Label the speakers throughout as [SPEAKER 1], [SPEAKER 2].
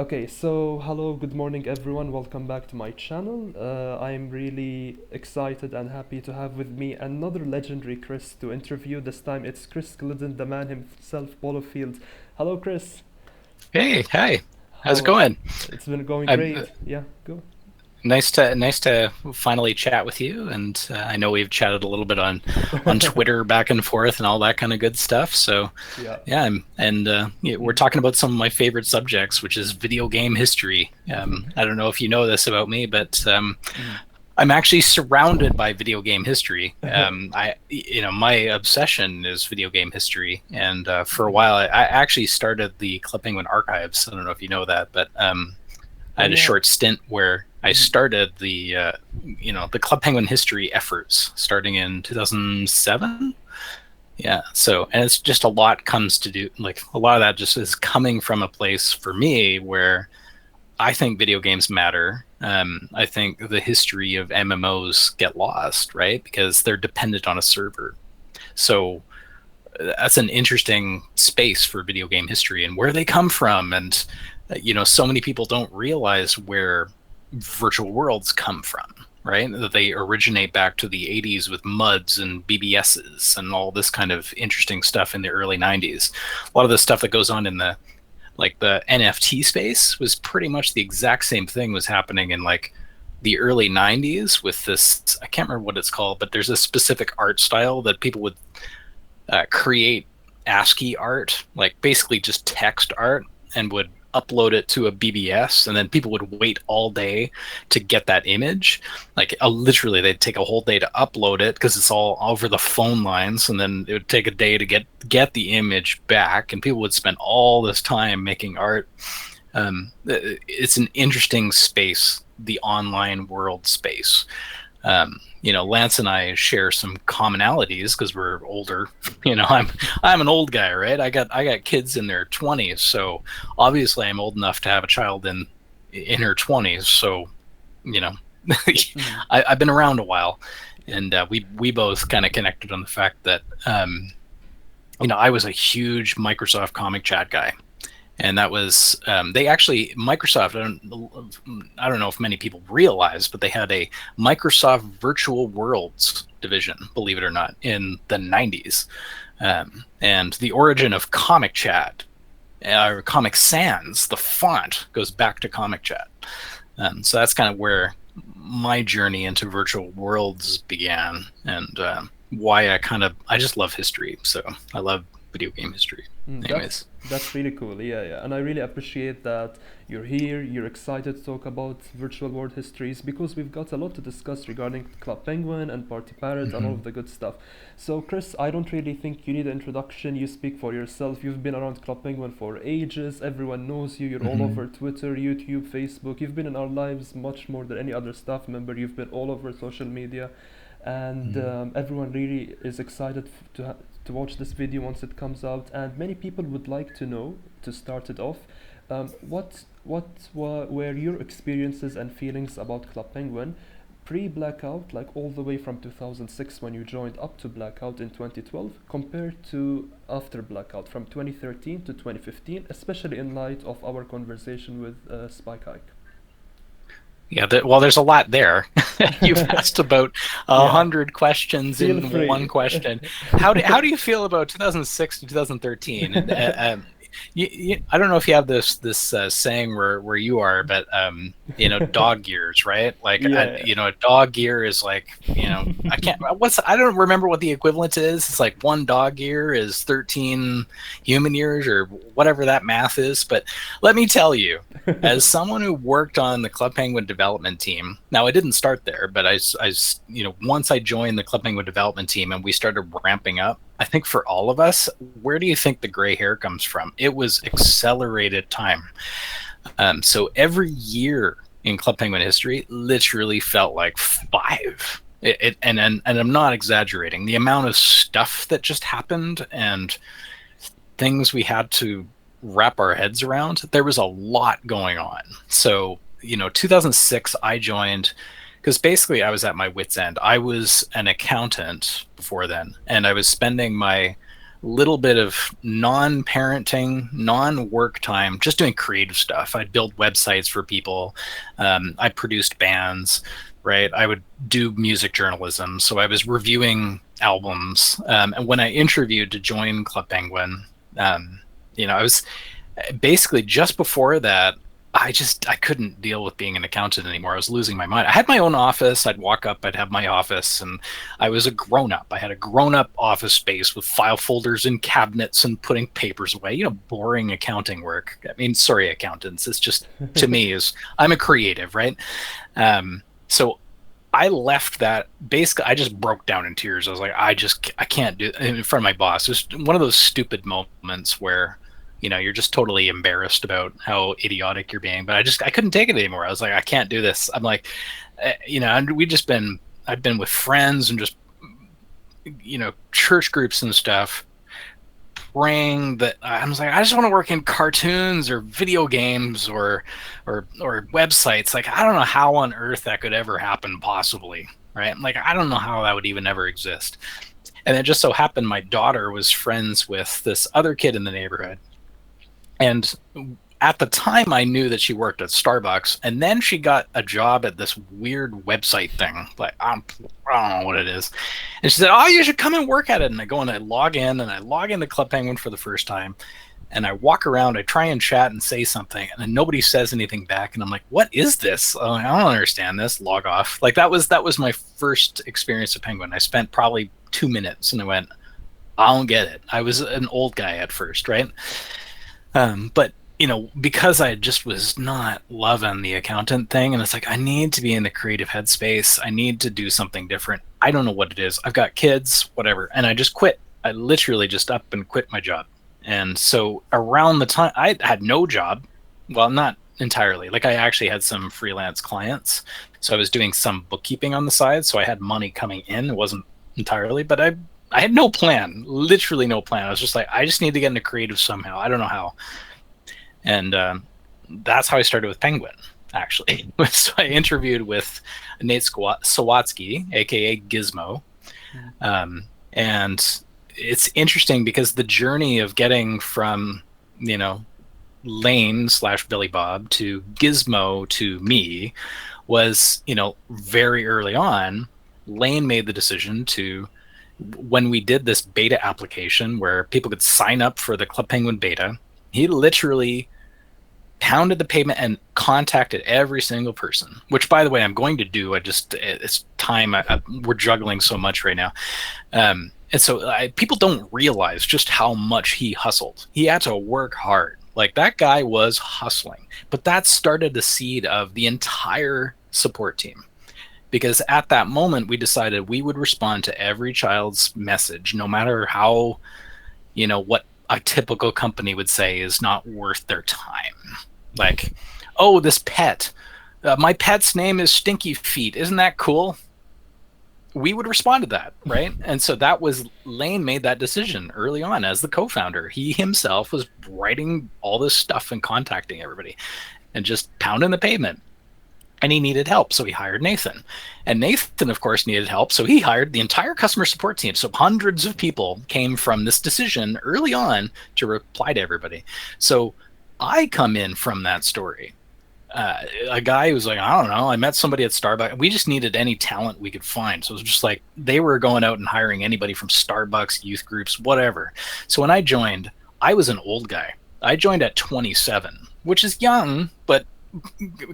[SPEAKER 1] Okay, so hello, good morning everyone. Welcome back to my channel. I'm really excited and happy to have with me another legendary Chris to interview. This time it's Chris Gliddon, the man himself, Polo Field. Hello, Chris.
[SPEAKER 2] Hey, hi. How's it
[SPEAKER 1] How?
[SPEAKER 2] going?
[SPEAKER 1] It's been going
[SPEAKER 2] I'm
[SPEAKER 1] great. Yeah, go.
[SPEAKER 2] nice to finally chat with you. And I know we've chatted a little bit on Twitter back and forth and all that kind of good stuff. So
[SPEAKER 1] Yeah.
[SPEAKER 2] yeah, yeah, we're
[SPEAKER 1] Mm.
[SPEAKER 2] talking about some of my favorite subjects, which is video game history. I don't know if you know this about me, but
[SPEAKER 1] Mm.
[SPEAKER 2] I'm actually surrounded by video game history. My obsession is video game history, and for a
[SPEAKER 1] Mm.
[SPEAKER 2] while, I actually started the Club Penguin archives. I don't know if you know that, but I
[SPEAKER 1] Oh
[SPEAKER 2] had a
[SPEAKER 1] yeah.
[SPEAKER 2] short stint where I
[SPEAKER 1] Mm.
[SPEAKER 2] started the Club Penguin history efforts starting in 2007. Yeah, so and it's just a lot comes to do like a lot of that just is coming from a place for me where I think video games matter. I think the history of MMOs get lost, right? Because they're dependent on a server. So that's an interesting space for video game history and where they come from. And, so many people don't realize where virtual worlds come from, right? That they originate back to the 80s with MUDs and BBSs and all this kind of interesting stuff in the early 90s. A lot of the stuff that goes on in the NFT space was pretty much the exact same thing was happening in like the early 90s with this. I can't remember what it's called, but there's a specific art style that people would create ASCII art, like basically just text art, and would upload it to a BBS, and then people would wait all day to get that image. Like literally, they'd take a whole day to upload it because it's all over the phone lines, and then it would take a day to get the image back, and people would spend all this time making art. It's an interesting space, the online world space. Lance and I share some commonalities because we're older. I'm an old guy, right? I got kids in their 20s, so obviously I'm old enough to have a child in her 20s. So, you know,
[SPEAKER 1] Mm.
[SPEAKER 2] I've been around a while, and we both kind of connected on the fact that I was a huge Microsoft Comic Chat guy, and that was they actually Microsoft. I don't know if many people realize, but they had a Microsoft Virtual Worlds division, believe it or not, in the 90s. And the origin of Comic Chat or Comic Sans, the font goes back to Comic Chat. So that's kind of where my journey into virtual worlds began, and why I just love history. So I love video game history.
[SPEAKER 1] Mm,
[SPEAKER 2] Anyways.
[SPEAKER 1] that's really cool. Yeah, yeah, and I really appreciate that you're here. You're excited to talk about virtual world histories because we've got a lot to discuss regarding Club Penguin and Party Parrot and all of
[SPEAKER 2] Mhm.
[SPEAKER 1] the good stuff. So, Chris, I don't really think you need an introduction. You speak for yourself. You've been around Club Penguin for ages. Everyone knows you. You're all over
[SPEAKER 2] Mhm.
[SPEAKER 1] Twitter, YouTube, Facebook. You've been in our lives much more than any other staff member. You've been all over social media, and
[SPEAKER 2] Mhm.
[SPEAKER 1] everyone really is excited to watch this video once it comes out. And many people would like to know, to start it off, were your experiences and feelings about Club Penguin pre-Blackout, like all the way from 2006 when you joined up to Blackout in 2012, compared to after Blackout from 2013 to 2015, especially in light of our conversation with Spike Hike.
[SPEAKER 2] Yeah, well, there's a lot there. You've asked about a
[SPEAKER 1] Yeah,
[SPEAKER 2] hundred questions
[SPEAKER 1] feel
[SPEAKER 2] in one
[SPEAKER 1] free.
[SPEAKER 2] question. How do you feel about 2006 to 2013? And I don't know if you have this saying where you are, but dog years, right? Like
[SPEAKER 1] Yeah.
[SPEAKER 2] a dog year is like I don't remember what the equivalent is. It's like one dog year is 13 human years or whatever that math is. But let me tell you, as someone who worked on the Club Penguin development team, now I didn't start there, but once I joined the Club Penguin development team and we started ramping up, I think for all of us, where do you think the gray hair comes from? It was accelerated time. So every year in Club Penguin history literally felt like five. And I'm not exaggerating. The amount of stuff that just happened and things we had to wrap our heads around, there was a lot going on. So, 2006, I joined because basically I was at my wits' end. I was an accountant before then, and I was spending little bit of non-parenting, non-work time, just doing creative stuff. I'd build websites for people. I produced bands, right? I would do music journalism. So I was reviewing albums. And when I interviewed to join Club Penguin, I was basically just before that, I couldn't deal with being an accountant anymore. I was losing my mind. I had my own office. I'd walk up, I'd have my office, and I was a grown-up. I had a grown-up office space with file folders and cabinets and putting papers away, boring accounting work. I mean, sorry, accountants. It's just, to me, I'm a creative, right? So I left that. Basically, I just broke down in tears. I was like, I can't do it in front of my boss. It was one of those stupid moments where you're just totally embarrassed about how idiotic you're being. But I couldn't take it anymore. I was like, I can't do this. I'm like, and I've been with friends and just, church groups and stuff, praying that I was like, I just want to work in cartoons or video games or websites. Like, I don't know how on earth that could ever happen possibly. Right. Like, I don't know how that would even ever exist. And it just so happened my daughter was friends with this other kid in the neighborhood. And at the time, I knew that she worked at Starbucks, and then she got a job at this weird website thing. Like, I don't know what it is. And she said, "Oh, you should come and work at it." And I go and I log into Club Penguin for the first time. And I walk around, I try and chat and say something, and then nobody says anything back. And I'm like, what is this? I'm like, I don't understand this. Log off. Like, that was my first experience at Penguin. I spent probably 2 minutes, and I went, I don't get it. I was an old guy at first, right? But because I just was not loving the accountant thing, and it's like, I need to be in the creative headspace. I need to do something different. I don't know what it is. I've got kids, whatever. And I just quit. I literally just up and quit my job. And so around the time I had no job, well, not entirely. Like, I actually had some freelance clients. So I was doing some bookkeeping on the side. So I had money coming in. It wasn't entirely, but I had no plan, literally no plan. I was just like, I just need to get into creative somehow. I don't know how. And that's how I started with Penguin, actually. So I interviewed with Nate Sawatsky, aka Gizmo. And it's interesting because the journey of getting from, Lane / Billy Bob to Gizmo to me was, very early on. Lane made the decision to, when we did this beta application where people could sign up for the Club Penguin beta, he literally pounded the pavement and contacted every single person, which, by the way, I'm going to do. It's time. We're juggling so much right now. And so people don't realize just how much he hustled. He had to work hard. Like, that guy was hustling. But that started the seed of the entire support team. Because at that moment, we decided we would respond to every child's message, no matter how, what a typical company would say is not worth their time. Like, oh, this pet, my pet's name is Stinky Feet. Isn't that cool? We would respond to that, right? And so that was, Lane made that decision early on as the co-founder. He himself was writing all this stuff and contacting everybody and just pounding the pavement. And he needed help, so he hired Nathan. And Nathan, of course, needed help, so he hired the entire customer support team. So hundreds of people came from this decision early on to reply to everybody. So I come in from that story. A guy who was like, I don't know, I met somebody at Starbucks. We just needed any talent we could find. So it was just like, they were going out and hiring anybody from Starbucks, youth groups, whatever. So when I joined, I was an old guy. I joined at 27, which is young, but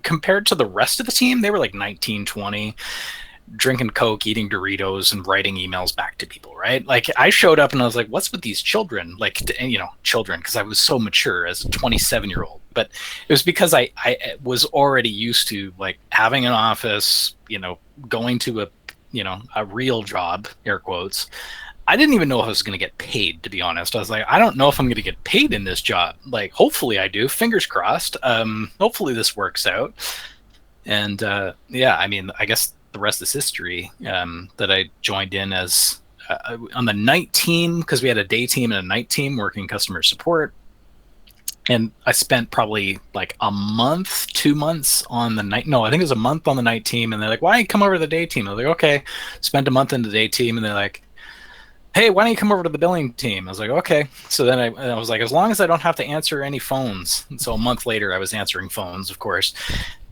[SPEAKER 2] compared to the rest of the team, they were like 19, 20, drinking Coke, eating Doritos, and writing emails back to people, right? Like, I showed up and I was like, what's with these children? Like, children, because I was so mature as a 27-year-old. But it was because I was already used to, like, having an office, going to a real job, air quotes. I didn't even know if I was going to get paid, to be honest. I was like, I don't know if I'm going to get paid in this job. Like, hopefully I do. Fingers crossed. Hopefully this works out. And I guess the rest is history. That I joined in as on the night team, because we had a day team and a night team working customer support. And I spent probably like a month, 2 months on the night. No, I think it was a month on the night team. And they're like, why don't you come over to the day team? I was like, okay. Spent a month in the day team. And they're like, hey, why don't you come over to the billing team? I was like, okay. So then I was like, as long as I don't have to answer any phones. And so a month later, I was answering phones, of course.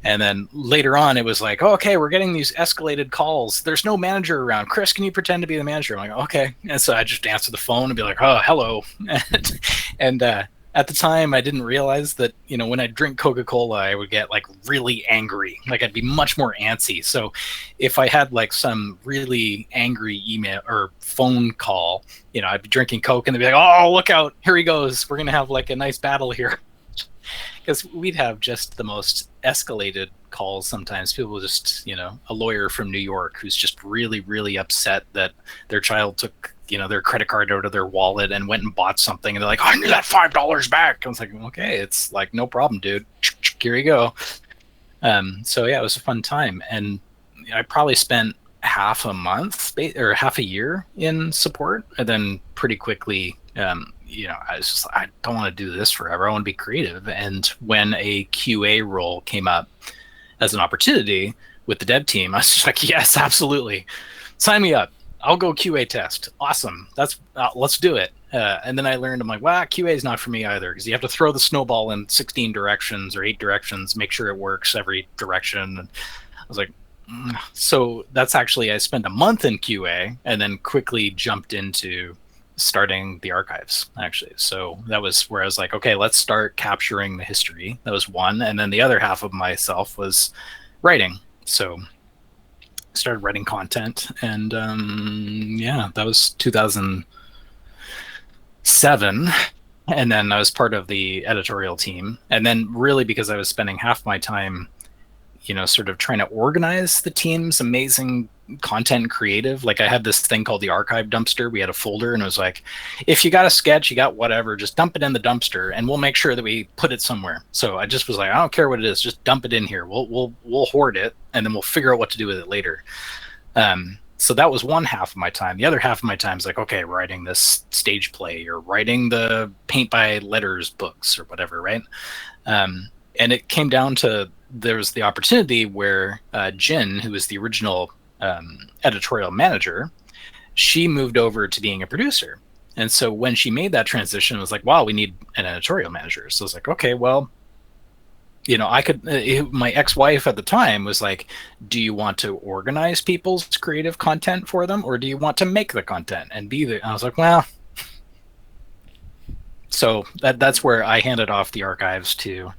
[SPEAKER 2] And then later on, it was like, oh, okay, we're getting these escalated calls. There's no manager around. Chris, can you pretend to be the manager? I'm like, okay. And so I just answer the phone and be like, oh, hello. and at the time, I didn't realize that, when I drink Coca-Cola, I would get like really angry. Like I'd be much more antsy. So if I had like some really angry email or phone call, I'd be drinking Coke and they'd be like, oh, look out. Here he goes. We're going to have like a nice battle here. Because we'd have just the most escalated calls sometimes. People just, a lawyer from New York who's just really, really upset that their child took, their credit card out of their wallet and went and bought something. And they're like, I need that $5 back. I was like, okay, it's like, no problem, dude. Here you go. So yeah, it was a fun time. And I probably spent half a month or half a year in support. And then pretty quickly, I was just, I don't want to do this forever. I want to be creative. And when a QA role came up as an opportunity with the dev team, I was just like, yes, absolutely. Sign me up. I'll go QA test. Awesome. Let's do it. And then I learned, I'm like, well, QA is not for me either, because you have to throw the snowball in 16 directions or 8 directions, make sure it works every direction. And I was like, so that's actually, I spent a month in QA and then quickly jumped into starting the archives, actually. So that was where I was like, okay, let's start capturing the history. That was one. And then the other half of myself was writing. So I started writing content. And that was 2007. And then I was part of the editorial team. And then really because I was spending half my time sort of trying to organize the team's amazing content creative. Like I had this thing called the archive dumpster. We had a folder and it was like, if you got a sketch, you got whatever, just dump it in the dumpster and we'll make sure that we put it somewhere. So I just was like, I don't care what it is, just dump it in here. We'll hoard it and then we'll figure out what to do with it later. So that was one half of my time. The other half of my time is like, okay, writing this stage play or writing the paint by letters books or whatever, right? And it came down to, there was the opportunity where Jin, who was the original editorial manager, she moved over to being a producer. And so when she made that transition, it was like, wow, we need an editorial manager. So I was like, okay, well, I could, my ex-wife at the time was like, do you want to organize people's creative content for them? Or do you want to make the content and be the, I was like, well, so that's where I handed off the archives to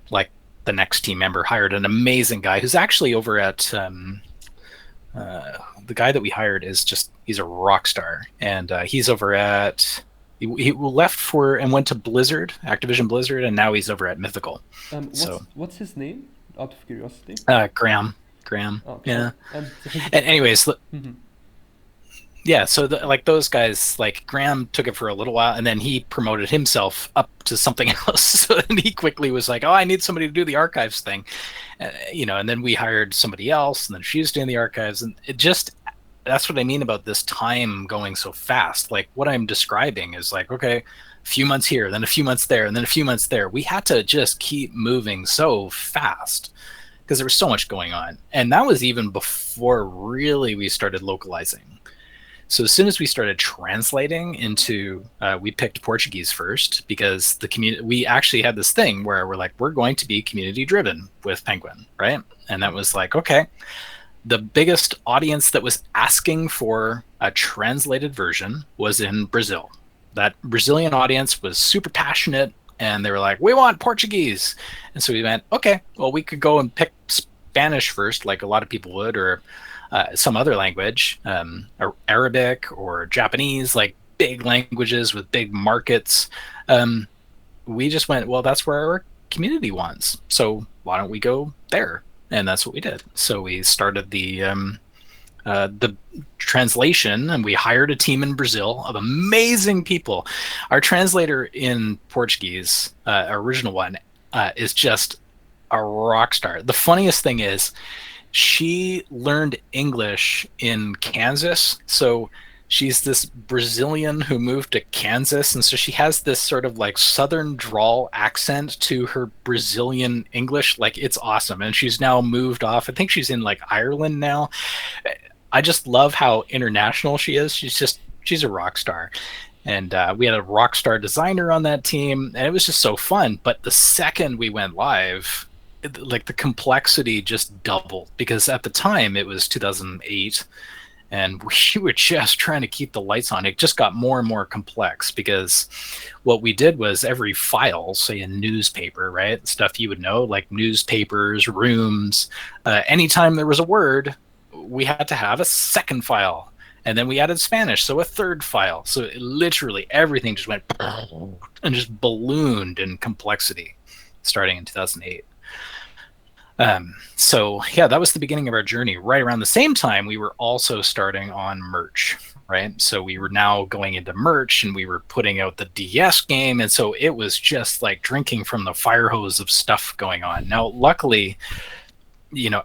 [SPEAKER 2] like the next team member, hired an amazing guy who's actually over at the guy that we hired is just, he's a rock star. And he's over at, he left for and went to Blizzard, Activision Blizzard, and now he's over at Mythical.
[SPEAKER 1] What's his name, out of curiosity?
[SPEAKER 2] Graham.
[SPEAKER 1] Oh,
[SPEAKER 2] yeah.
[SPEAKER 1] And
[SPEAKER 2] anyways,
[SPEAKER 1] Mhm.
[SPEAKER 2] yeah, so like those guys, like Graham took it for a little while and then he promoted himself up to something else. So then he quickly was like, oh, I need somebody to do the archives thing. And then we hired somebody else and then she was doing the archives. And it just, that's what I mean about this time going so fast. Like what I'm describing is like, okay, a few months here, then a few months there, and then a few months there. We had to just keep moving so fast because there was so much going on. And that was even before really we started localizing. So as soon as we started translating into, we picked Portuguese first because the community, we actually had this thing where we're like, we're going to be community driven with Penguin, right? And that was like, okay, the biggest audience that was asking for a translated version was in Brazil. That Brazilian audience was super passionate and they were like, we want Portuguese. And so we went, okay, well, we could go and pick Spanish first, like a lot of people would, or some other language, or Arabic or Japanese, like big languages with big markets. We just went, well, that's where our community wants. So why don't we go there? And that's what we did. So we started the translation and we hired a team in Brazil of amazing people. Our translator in Portuguese, original one, is just a rock star. The funniest thing is, she learned English in Kansas. So she's this Brazilian who moved to Kansas. And so she has this sort of like Southern drawl accent to her Brazilian English. Like it's awesome. And she's now moved off. I think she's in like Ireland now. I just love how international she is. She's just she's a rock star. And we had a rock star designer on that team, and it was just so fun. But the second we went live, like the complexity just doubled, because at the time it was 2008, and we were just trying to keep the lights on. It just got more and more complex, because what we did was every file, say a newspaper, right? Stuff you would know, like newspapers, rooms, anytime there was a word, we had to have a second file. And then we added Spanish, so a third file. So literally everything just went and just ballooned in complexity starting in 2008. So yeah, that was the beginning of our journey. Right around the same time, we were also starting on merch, right? So we were now going into merch, and we were putting out the DS game. And so it was just like drinking from the fire hose of stuff going on. Now, luckily,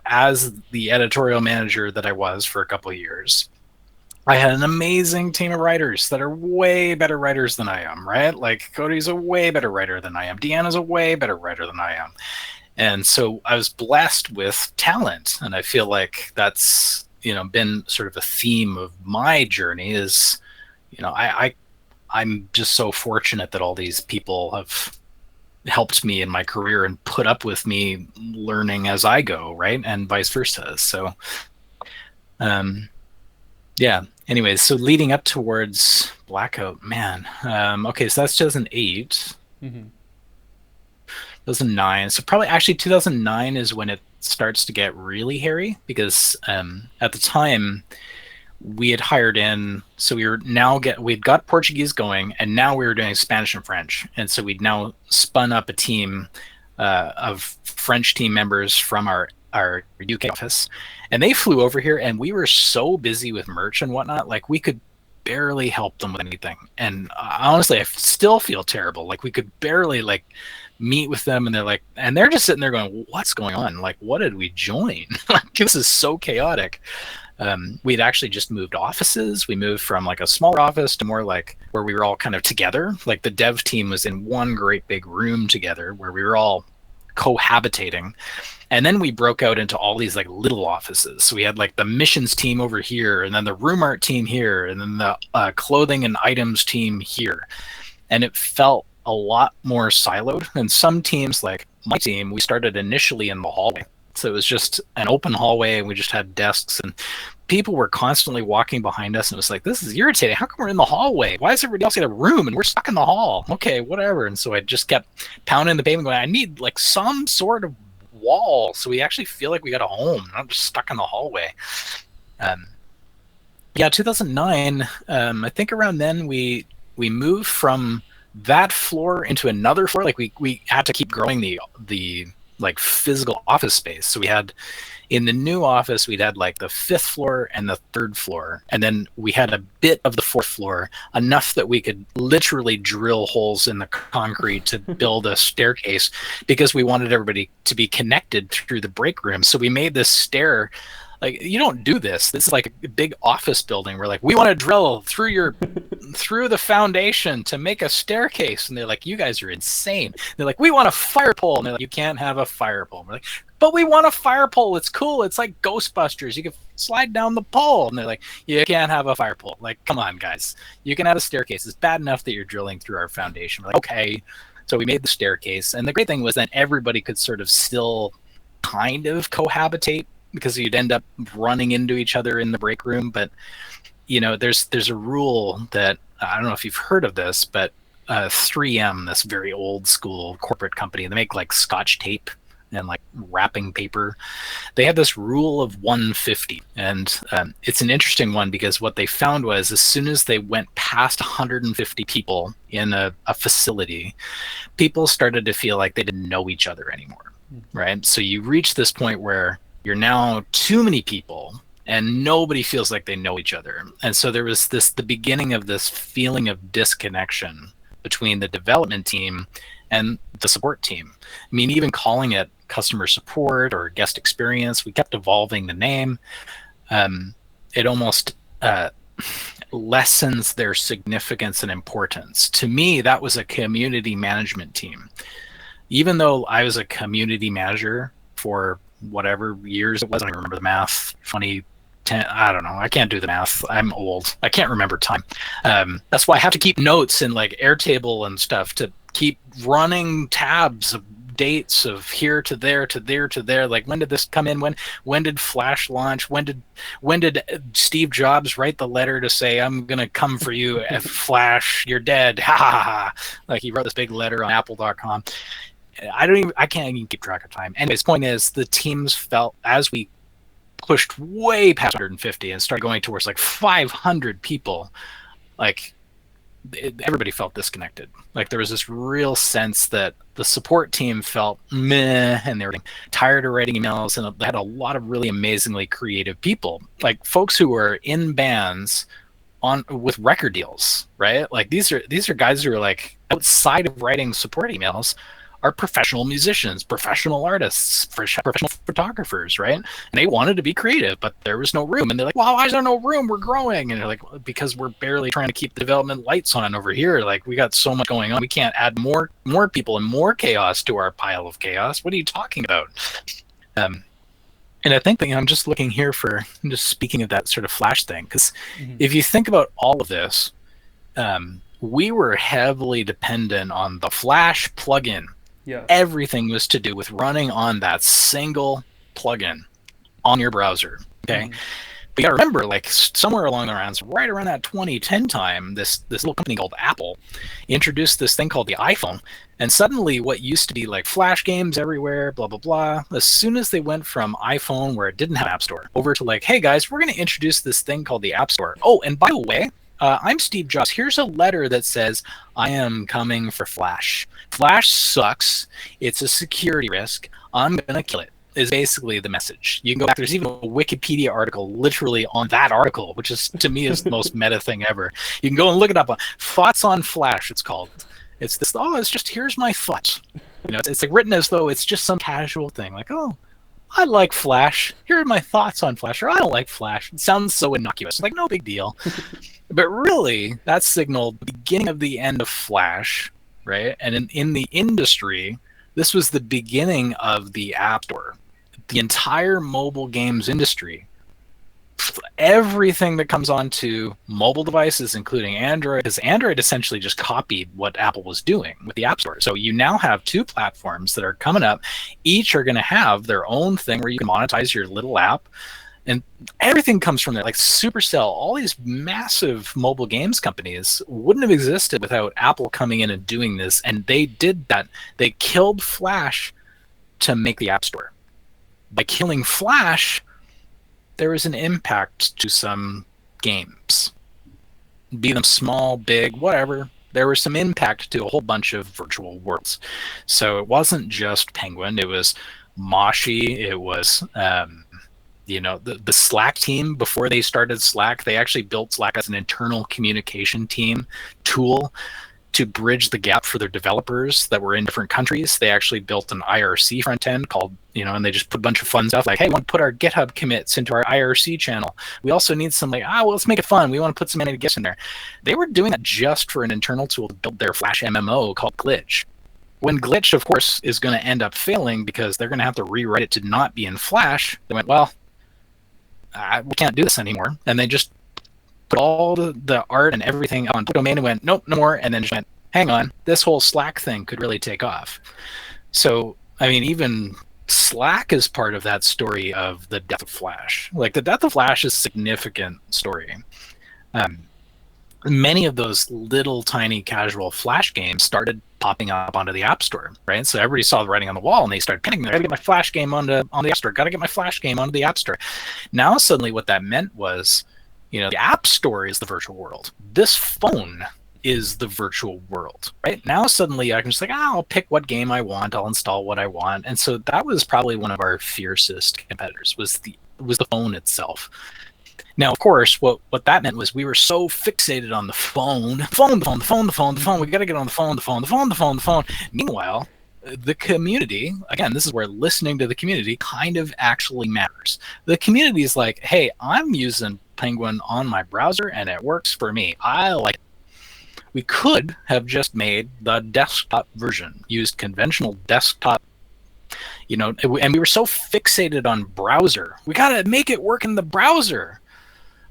[SPEAKER 2] as the editorial manager that I was for a couple of years, I had an amazing team of writers that are way better writers than I am, right? Like Cody's a way better writer than I am. Deanna's a way better writer than I am. And so I was blessed with talent. And I feel like that's, been sort of a theme of my journey is, I'm just so fortunate that all these people have helped me in my career and put up with me learning as I go, right? And vice versa. So, yeah. Anyways, so leading up towards Blackout, man. Okay, so that's 2008. 2009. So probably actually 2009 is when it starts to get really hairy, because at the time we had hired in, so we'd got Portuguese going, and now we were doing Spanish and French. And so we'd now spun up a team of French team members from our UK office, and they flew over here, and we were so busy with merch and whatnot, like we could barely help them with anything. And honestly, I still feel terrible. Like we could barely meet with them, and they're just sitting there going, what's going on? Like, what did we join? Like, this is so chaotic. We'd actually just moved offices. We moved from like a smaller office to more like where we were all kind of together. Like the dev team was in one great big room together where we were all cohabitating. And then we broke out into all these like little offices. So we had like the missions team over here, and then the room art team here, and then the clothing and items team here. And it felt a lot more siloed. And some teams, like my team, we started initially in the hallway. So it was just an open hallway, and we just had desks, and people were constantly walking behind us, and it was like, this is irritating. How come we're in the hallway? Why does everybody else get a room and we're stuck in the hall? Okay, whatever. And so I just kept pounding the pavement going, I need like some sort of wall so we actually feel like we got a home, not just stuck in the hallway. Yeah, 2009, I think around then we moved from that floor into another floor. Like we had to keep growing the like physical office space. So we had, in the new office, we'd had like the 5th floor and the 3rd floor. And then we had a bit of the 4th floor, enough that we could literally drill holes in the concrete to build a staircase, because we wanted everybody to be connected through the break room. So we made this stair. Like, you don't do this. This is like a big office building. We're like, we want to drill through the foundation to make a staircase. And they're like, you guys are insane. They're like, we want a fire pole. And they're like, you can't have a fire pole. And we're like, but we want a fire pole. It's cool. It's like Ghostbusters. You can slide down the pole. And they're like, you can't have a fire pole. Like, come on, guys. You can have a staircase. It's bad enough that you're drilling through our foundation. We're like, okay. So we made the staircase. And the great thing was that everybody could sort of still kind of cohabitate, because you'd end up running into each other in the break room. But, there's a rule that, I don't know if you've heard of this, but 3M, this very old school corporate company, they make like Scotch tape and like wrapping paper. They have this rule of 150. And it's an interesting one, because what they found was, as soon as they went past 150 people in a facility, people started to feel like they didn't know each other anymore, right? So you reach this point where you're now too many people and nobody feels like they know each other. And so there was the beginning of this feeling of disconnection between the development team and the support team. I mean, even calling it customer support or guest experience, we kept evolving the name. It almost lessens their significance and importance. To me, that was a community management team. Even though I was a community manager for whatever years it was, I don't remember the math, 20, 10, I don't know. I can't do the math. I'm old. I can't remember time. That's why I have to keep notes in like Airtable and stuff to keep running tabs of dates of here to there to there to there. Like, when did this come in? When did Flash launch? When did Steve Jobs write the letter to say, I'm gonna come for you, Flash, you're dead, ha ha ha. Like, he wrote this big letter on Apple.com. I can't even keep track of time. Anyways, point is, the teams felt, as we pushed way past 150 and started going towards like 500 people, like, everybody felt disconnected. Like, there was this real sense that the support team felt meh, and they were tired of writing emails, and they had a lot of really amazingly creative people, like folks who were in bands with record deals, right? Like, these are guys who are like, outside of writing support emails, are professional musicians, professional artists, professional photographers, right? And they wanted to be creative, but there was no room. And they're like, well, why is there no room? We're growing. And they're like, because we're barely trying to keep the development lights on over here. Like, we got so much going on. We can't add more people and more chaos to our pile of chaos. What are you talking about? And I think that, I'm just looking here I'm just speaking of that sort of Flash thing, because if you think about all of this, we were heavily dependent on the Flash plugin.
[SPEAKER 1] Yeah.
[SPEAKER 2] Everything was to do with running on that single plugin on your browser. Okay. But you gotta remember, like, somewhere along the lines, right around that 2010 time, this little company called Apple introduced this thing called the iPhone. And suddenly what used to be like Flash games everywhere, blah, blah, blah, as soon as they went from iPhone, where it didn't have App Store, over to like, hey guys, we're going to introduce this thing called the App Store. Oh, and by the way, I'm Steve Jobs. Here's a letter that says, I am coming for Flash. Flash sucks. It's a security risk. I'm going to kill it, is basically the message. You can go back. There's even a Wikipedia article literally on that article, which is, to me, is the most meta thing ever. You can go and look it up. Thoughts on Flash, it's called. It's this, it's just, here's my thoughts. It's like written as though it's just some casual thing. Like, oh, I like Flash. Here are my thoughts on Flash. Or I don't like Flash. It sounds so innocuous. Like, no big deal. But really, that signaled the beginning of the end of Flash, right? And in the industry, this was the beginning of the App Store. The entire mobile games industry, everything that comes onto mobile devices, including Android, because Android essentially just copied what Apple was doing with the App Store. So you now have two platforms that are coming up. Each are going to have their own thing where you can monetize your little app. And everything comes from there, like Supercell, all these massive mobile games companies wouldn't have existed without Apple coming in and doing this. And they did that. They killed Flash to make the App Store. By killing Flash, there was an impact to some games. Be them small, big, whatever. There was some impact to a whole bunch of virtual worlds. So it wasn't just Penguin. It was Moshi. It was... the Slack team, before they started Slack, they actually built Slack as an internal communication team tool to bridge the gap for their developers that were in different countries. They actually built an IRC front end called, and they just put a bunch of fun stuff like, hey, we want to put our GitHub commits into our IRC channel. We also need some let's make it fun. We want to put some GIFs in there. They were doing that just for an internal tool to build their Flash MMO called Glitch. When Glitch, of course, is going to end up failing because they're going to have to rewrite it to not be in Flash, they went, well, we can't do this anymore. And they just put all the art and everything on domain and went, nope, no more. And then just went, hang on, this whole Slack thing could really take off. So, I mean, even Slack is part of that story of the death of Flash. Like, the death of Flash is a significant story. Many of those little tiny casual Flash games started popping up onto the App Store, right? So everybody saw the writing on the wall and they started panicking. I gotta get my Flash game on the App Store. Gotta get my Flash game onto the App Store. Now suddenly what that meant was, the App Store is the virtual world. This phone is the virtual world, right? Now suddenly I can just I'll pick what game I want. I'll install what I want. And so that was probably one of our fiercest competitors was the phone itself. Now, of course, what that meant was we were so fixated on the phone. We got to get on the phone. Meanwhile, the community, again, this is where listening to the community kind of actually matters. The community is like, hey, I'm using Penguin on my browser and it works for me. I like it. We could have just made the desktop version, used conventional desktop and we were so fixated on browser. We got to make it work in the browser.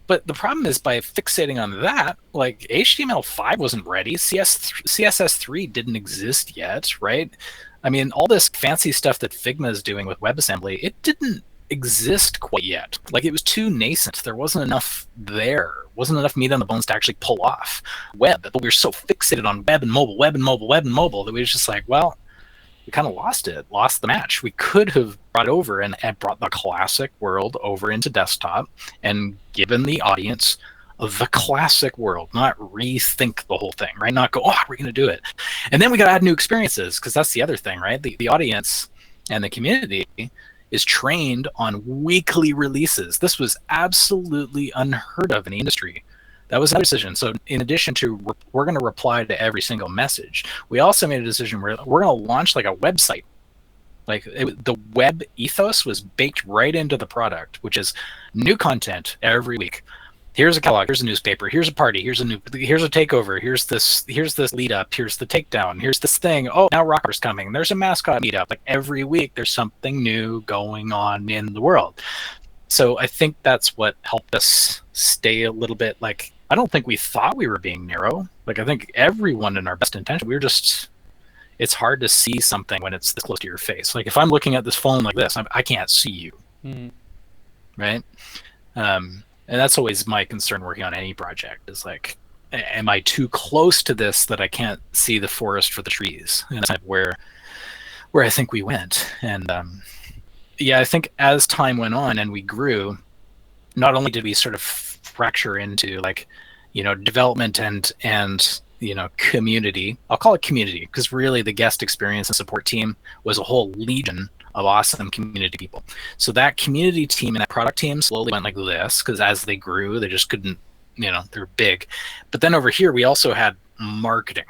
[SPEAKER 2] But the problem is, by fixating on that, like HTML5 wasn't ready. CSS3 didn't exist yet, right? I mean, all this fancy stuff that Figma is doing with WebAssembly, it didn't exist quite yet. Like, it was too nascent. There wasn't enough there. Wasn't enough meat on the bones to actually pull off web. But we were so fixated on web and mobile, web and mobile, web and mobile, that we were just like, well, we kind of lost the match. We could have brought over and brought the classic world over into desktop and given the audience the classic world, not rethink the whole thing, right? Not go, oh, we're going to do it. And then we got to add new experiences, because that's the other thing, right? The audience and the community is trained on weekly releases. This was absolutely unheard of in the industry. That was a decision. So in addition to we're going to reply to every single message, we also made a decision where we're going to launch like a website. Like the web ethos was baked right into the product, which is new content every week. Here's a catalog, here's a newspaper, here's a party, here's a takeover, here's this lead up, here's the takedown, here's this thing. Oh, now Rocker's coming. There's a mascot meetup. Like every week there's something new going on in the world. So I think that's what helped us stay a little bit like, I don't think we thought we were being narrow. Like, I think everyone in our best intention, we were just, it's hard to see something when it's this close to your face. Like, if I'm looking at this phone like this, I can't see you, right? And that's always my concern working on any project is like, am I too close to this that I can't see the forest for the trees? And that's where I think we went. And yeah, I think as time went on and we grew, not only did we sort of fracture into like, development and community. I'll call it community because really the guest experience and support team was a whole legion of awesome community people. So that community team and that product team slowly went like this because as they grew, they just couldn't, they're big. But then over here, we also had marketing.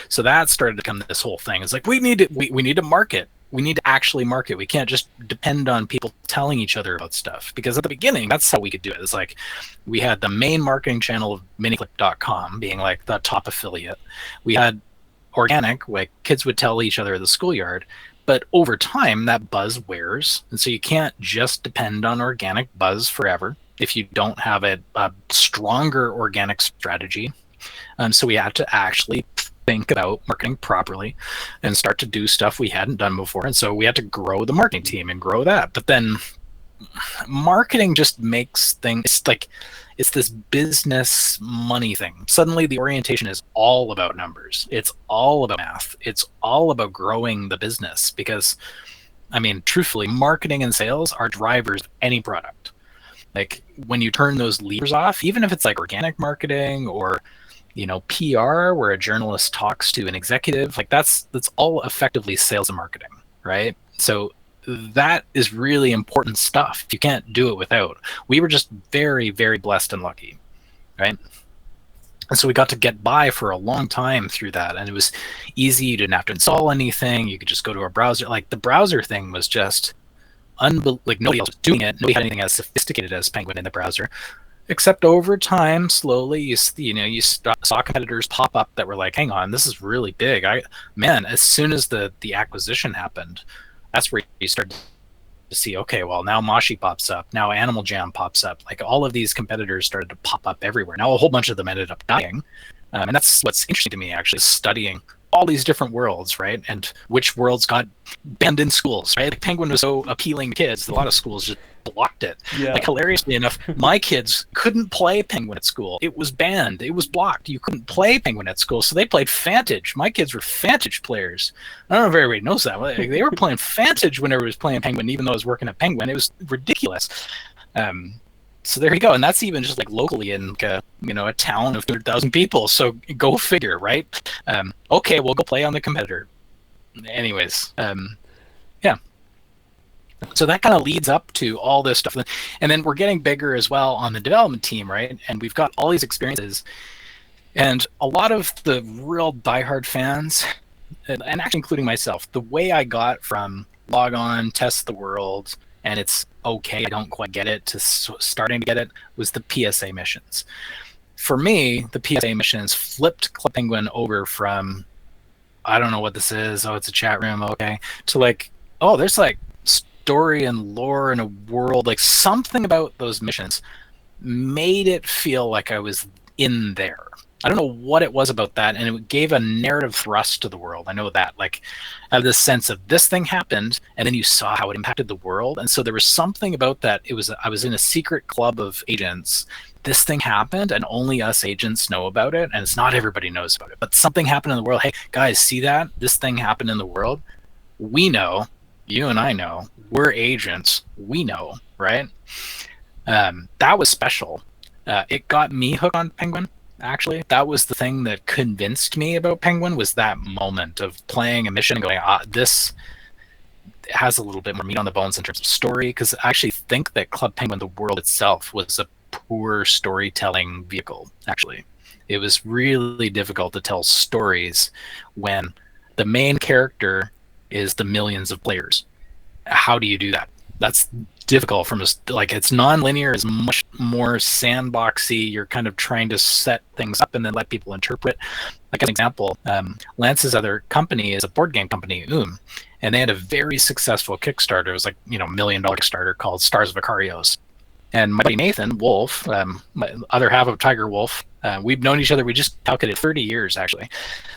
[SPEAKER 2] So that started to become this whole thing. It's like, we need to market. We need to actually market. We can't just depend on people telling each other about stuff, because at the beginning, that's how we could do it. It's like we had the main marketing channel of miniclip.com being like the top affiliate. We had organic, like kids would tell each other at the schoolyard, but over time that buzz wears. And so you can't just depend on organic buzz forever if you don't have a stronger organic strategy. So we had to actually think about marketing properly and start to do stuff we hadn't done before. And so we had to grow the marketing team and grow that. But then marketing just makes things like, it's this business money thing. Suddenly the orientation is all about numbers. It's all about math. It's all about growing the business because, I mean, truthfully, marketing and sales are drivers of any product. Like when you turn those levers off, even if it's like organic marketing or PR, where a journalist talks to an executive, like that's all effectively sales and marketing, right? So that is really important stuff. You can't do it without. We were just very, very blessed and lucky, right? And so we got to get by for a long time through that, and it was easy. You didn't have to install anything. You could just go to a browser. Like the browser thing was just like nobody else was doing it. Nobody had anything as sophisticated as Penguin in the browser. Except over time, slowly, you saw competitors pop up that were like, hang on, this is really big. As soon as the acquisition happened, that's where you started to see, okay, well, now Moshi pops up. Now Animal Jam pops up. Like all of these competitors started to pop up everywhere. Now a whole bunch of them ended up dying. And that's what's interesting to me, actually, studying all these different worlds, right? And which worlds got banned in schools, right? Like Penguin was so appealing to kids, a lot of schools just blocked it.
[SPEAKER 1] Yeah.
[SPEAKER 2] Like hilariously enough, my kids couldn't play Penguin at school. It was banned. It was blocked. You couldn't play Penguin at school, so they played Fantage. My kids were Fantage players. I don't know if everybody knows that. Like, they were playing Fantage whenever I was playing Penguin, even though I was working at Penguin. It was ridiculous. So there you go, and that's even just like locally in like a town of 200,000 people. So go figure, right? Okay, we'll go play on the competitor. Anyways, yeah. So that kind of leads up to all this stuff, and then we're getting bigger as well on the development team, right? And we've got all these experiences, and a lot of the real diehard fans, and actually including myself, the way I got from log on, test the world, and it's okay, I don't quite get it, to starting to get it, was the PSA missions. For me, the PSA missions flipped Club Penguin over from, I don't know what this is, oh, it's a chat room, okay, to like, oh, there's like story and lore and a world, like something about those missions made it feel like I was in there. I don't know what it was about that, and it gave a narrative thrust to the world. I know that, like, I have this sense of this thing happened, and then you saw how it impacted the world, and so there was something about that. I was in a secret club of agents. This thing happened, and only us agents know about it, and it's not everybody knows about it. But something happened in the world. Hey, guys, see that? This thing happened in the world. We know. You and I know. We're agents. We know, right? That was special. It got me hooked on Penguin. Actually, that was the thing that convinced me about Penguin, was that moment of playing a mission and going, this has a little bit more meat on the bones in terms of story, because I actually think that Club Penguin, the world itself, was a poor storytelling vehicle. Actually, it was really difficult to tell stories when the main character is the millions of players. How do you do that? That's difficult from like, it's non-linear, is much more sandboxy. You're kind of trying to set things up and then let people interpret. Like an example, Lance's other company is a board game company, and they had a very successful Kickstarter. It was like, $1 million Kickstarter called Stars of Icarios. And my buddy Nathan Wolf, my other half of Tiger Wolf, we've known each other, we just calculated 30 years actually.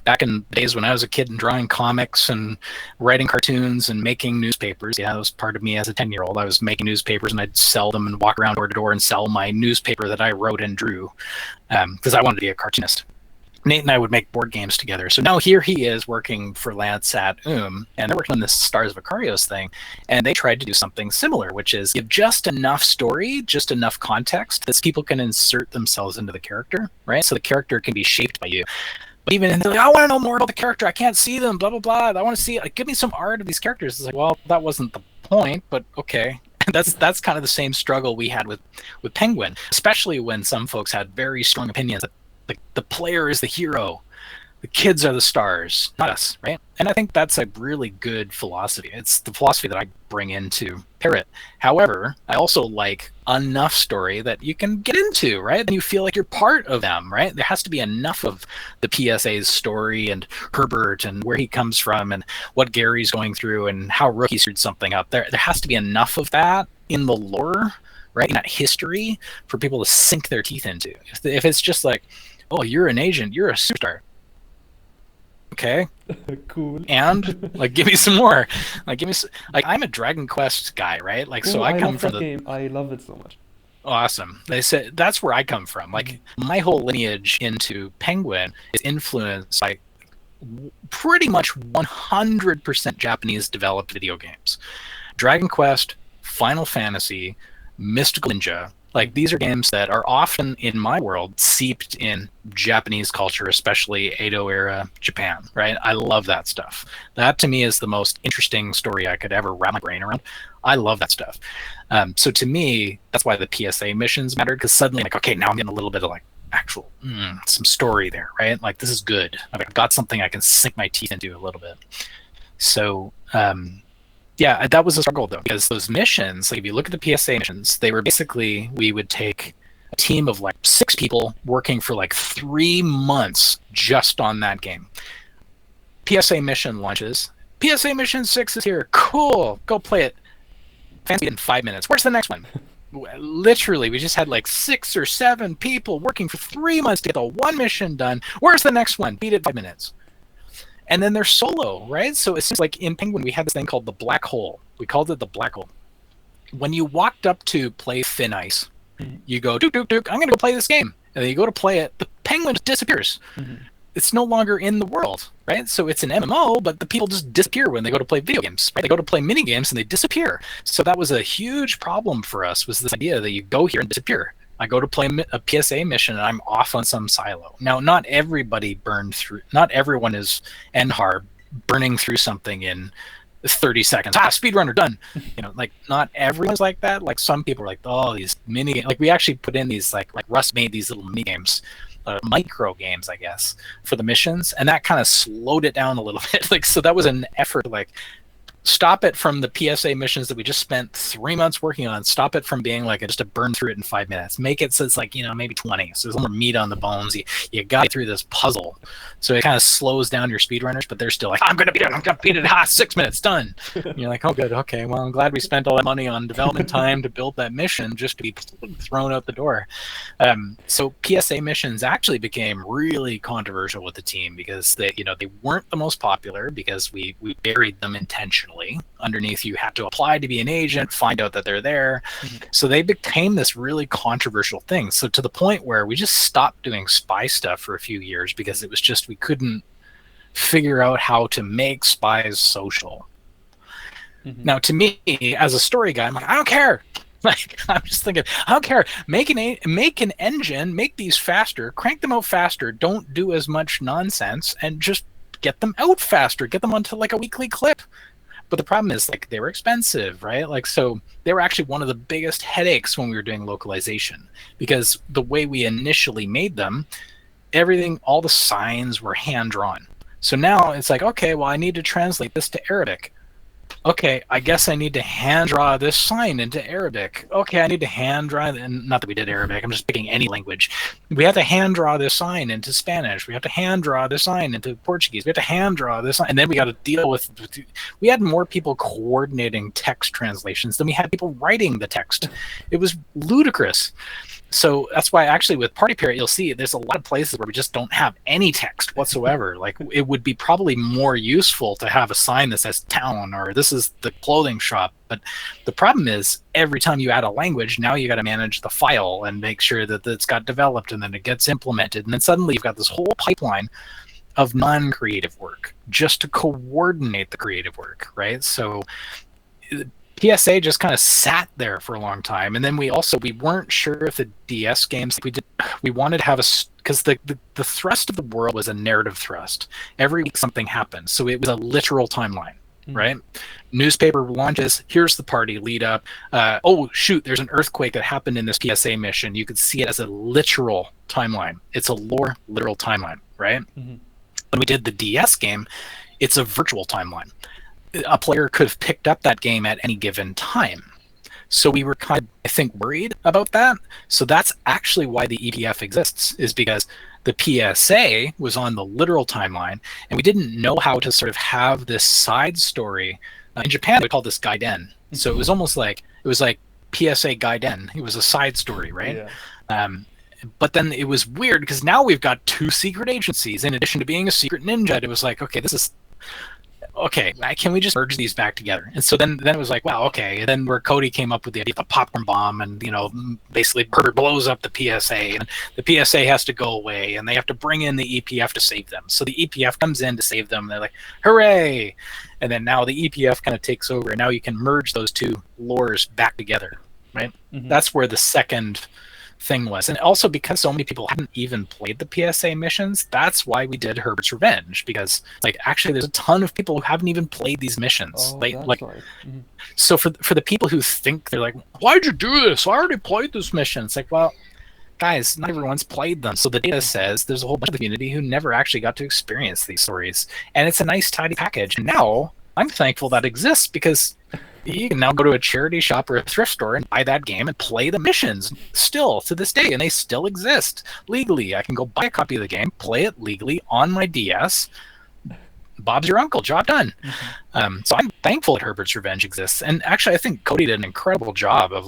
[SPEAKER 2] Back in the days when I was a kid and drawing comics and writing cartoons and making newspapers. Yeah, that was part of me as a 10-year-old. I was making newspapers and I'd sell them and walk around door to door and sell my newspaper that I wrote and drew, because I wanted to be a cartoonist. Nate and I would make board games together. So now here he is working for Lance at and they're working on this Stars of Icarios thing, and they tried to do something similar, which is give just enough story, just enough context that people can insert themselves into the character, right? So the character can be shaped by you. But even they're like, I want to know more about the character. I can't see them, blah, blah, blah. I want to see, like, give me some art of these characters. It's like, well, that wasn't the point, but okay. That's kind of the same struggle we had with Penguin, especially when some folks had very strong opinions that the player is the hero, the kids are the stars, not us, right? And I think that's a really good philosophy. It's the philosophy that I bring into Parrot. However, I also like enough story that you can get into, right? And you feel like you're part of them, right? There has to be enough of the PSA's story and Herbert and where he comes from and what Gary's going through and how Rookie screwed something up. There has to be enough of that in the lore, right? In that history for people to sink their teeth into. If it's just like, oh, you're an agent, you're a superstar. Okay.
[SPEAKER 1] Cool.
[SPEAKER 2] And like, give me some more. Like, give me some, like, I'm a Dragon Quest guy, right? Like, so I come from the
[SPEAKER 1] game. I love it so much.
[SPEAKER 2] Awesome. They said that's where I come from. Like, my whole lineage into Penguin is influenced by pretty much 100% Japanese developed video games. Dragon Quest, Final Fantasy, Mystical Ninja. Like, these are games that are often, in my world, seeped in Japanese culture, especially Edo era Japan, right? I love that stuff. That, to me, is the most interesting story I could ever wrap my brain around. I love that stuff. So to me, that's why the PSA missions mattered, because suddenly, like, okay, now I'm getting a little bit of, like, actual, some story there, right? Like, this is good. I've got something I can sink my teeth into a little bit. So, yeah, that was a struggle, though, because those missions, like, if you look at the PSA missions, they were basically, we would take a team of like 6 people working for like 3 months just on that game. PSA mission launches. PSA mission 6 is here. Cool. Go play it. Fancy it in 5 minutes. Where's the next one? Literally, we just had like 6 or 7 people working for 3 months to get the one mission done. Where's the next one? Beat it in 5 minutes. And then they're solo, right? So it seems like in Penguin, we had this thing called the Black Hole. We called it the Black Hole. When you walked up to play Thin Ice, you go, Duke, Duke, Duke, I'm going to go play this game. And then you go to play it, the penguin just disappears. It's no longer in the world, right? So it's an MMO, but the people just disappear when they go to play video games, right? They go to play mini games and they disappear. So that was a huge problem for us, was this idea that you go here and disappear. I go to play a PSA mission and I'm off on some silo. Now, not everybody burned through, not everyone is Enhar burning through something in 30 seconds. Speedrunner, done. You know, like, not everyone's like that. Like, some people are like, oh, these mini games. Like, we actually put in these, like Russ made these little mini games, micro games, I guess, for the missions. And that kind of slowed it down a little bit. Like, so that was an effort to, like, stop it from the PSA missions that we just spent 3 months working on. Stop it from being like just a burn through it in 5 minutes. Make it so it's like, maybe 20. So there's a little more meat on the bones. You got to get through this puzzle. So it kind of slows down your speedrunners, but they're still like, I'm going to beat it. I'm going to beat it. 6 minutes, done. And you're like, oh, good. Okay, well, I'm glad we spent all that money on development time to build that mission just to be thrown out the door. So PSA missions actually became really controversial with the team because they weren't the most popular because we buried them intentionally. Underneath, you have to apply to be an agent, find out that they're there. So they became this really controversial thing. So to the point where we just stopped doing spy stuff for a few years because it was just we couldn't figure out how to make spies social. Now, to me, as a story guy, I'm like, I don't care. Like, I'm just thinking, I don't care. Make an engine, make these faster, crank them out faster. Don't do as much nonsense, and just get them out faster. Get them onto like a weekly clip. But the problem is, like, they were expensive, right? Like, so they were actually one of the biggest headaches when we were doing localization, because the way we initially made them, all the signs were hand drawn. So now it's like, okay, well, I need to translate this to Arabic. Okay, I guess I need to hand draw this sign into Arabic. Okay, I need to hand draw, and not that we did Arabic, I'm just picking any language. We have to hand draw this sign into Spanish. We have to hand draw this sign into Portuguese. We have to hand draw this sign, and then we got to deal with. We had more people coordinating text translations than we had people writing the text. It was ludicrous. So that's why actually with Party Pirate, you'll see there's a lot of places where we just don't have any text whatsoever. Like, it would be probably more useful to have a sign that says town or this is the clothing shop. But the problem is every time you add a language, now you got to manage the file and make sure that it's got developed and then it gets implemented. And then suddenly you've got this whole pipeline of non-creative work just to coordinate the creative work, right? So PSA just kind of sat there for a long time, and then we weren't sure if the DS games we wanted to have because the thrust of the world was a narrative thrust. Every week something happened, so it was a literal timeline, right? Newspaper launches, here's the party lead up. Oh shoot, there's an earthquake that happened in this PSA mission. You could see it as a literal timeline. It's a literal timeline, right? When we did the DS game, it's a virtual timeline. A player could have picked up that game at any given time. So we were kind of, I think, worried about that. So that's actually why the EPF exists, is because the PSA was on the literal timeline, and we didn't know how to sort of have this side story. In Japan, we call this Gaiden. So it was almost like, PSA Gaiden. It was a side story, right? Yeah. But then it was weird because now we've got 2 secret agencies. In addition to being a secret ninja, it was like, okay, can we just merge these back together? And so then it was like, wow, okay. And then where Cody came up with the idea of the popcorn bomb, and basically Herbert blows up the PSA, and the PSA has to go away, and they have to bring in the EPF to save them. So the EPF comes in to save them, and they're like, hooray! And then now the EPF kind of takes over, and now you can merge those 2 lores back together, right? That's where the second thing was. And also because so many people hadn't even played the PSA missions, that's why we did Herbert's Revenge, because actually there's a ton of people who haven't even played these missions. So for the people who think, they're like, why'd you do this? I already played this mission. It's like, well, guys, not everyone's played them. So the data says there's a whole bunch of the community who never actually got to experience these stories. And it's a nice tidy package. And now I'm thankful that exists, because you can now go to a charity shop or a thrift store and buy that game and play the missions still to this day, and they still exist legally. I can go buy a copy of the game, play it legally on my DS. Bob's your uncle, job done. So I'm thankful that Herbert's Revenge exists. And actually, I think Cody did an incredible job of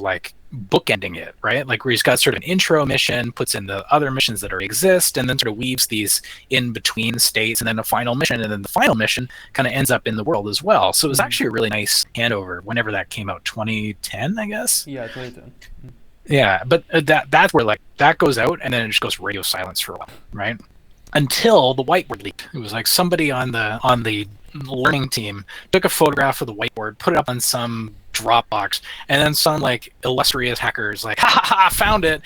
[SPEAKER 2] bookending it, right? Where he's got sort of an intro mission, puts in the other missions that already exist, and then sort of weaves these in between states, and then a final mission, and then the final mission kind of ends up in the world as well. So it was actually a really nice handover whenever that came out, 2010, I guess?
[SPEAKER 1] Yeah, 2010.
[SPEAKER 2] Yeah, but that's where that goes out, and then it just goes radio silence for a while, right? Until the whiteboard leaked. It was like somebody on the learning team took a photograph of the whiteboard, put it up on some Dropbox, and then some illustrious hackers ha ha ha, found it.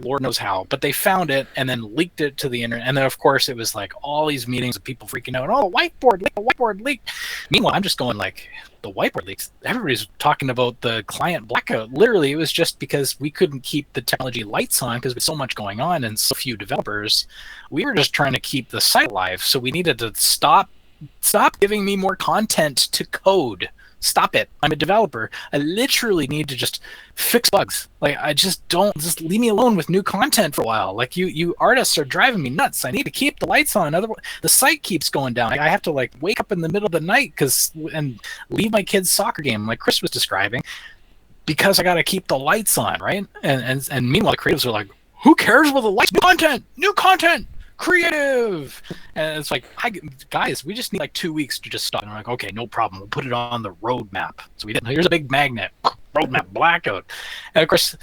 [SPEAKER 2] Lord knows how, but they found it and then leaked it to the internet. And then of course it was all these meetings of people freaking out. Oh, the whiteboard leaked. Meanwhile, I'm just going the whiteboard leaks. Everybody's talking about the client blackout. Literally, it was just because we couldn't keep the technology lights on because with so much going on and so few developers. We were just trying to keep the site alive. So we needed to stop stop giving me more content to code. Stop it. I'm a developer. I literally need to just fix bugs. Like, I just don't, just leave me alone with new content for a while. Like, you artists are driving me nuts. I need to keep the lights on. Otherwise, the site keeps going down. I have to like wake up in the middle of the night and leave my kid's soccer game, like Chris was describing, because I got to keep the lights on, right? And meanwhile, the creatives are like, who cares about the lights? New content. Creative. And it's like, guys, we just need like 2 weeks to just stop. And I'm like, okay, no problem. We'll put it on the roadmap. So we did. Here's a big magnet. Roadmap, Blackout. And of course,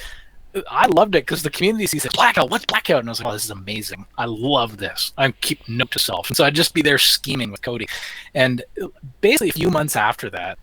[SPEAKER 2] I loved it because the community sees Blackout. What's Blackout? And I was like, oh, this is amazing. I love this. I keep note to self. And so I'd just be there scheming with Cody. And basically, a few months after that,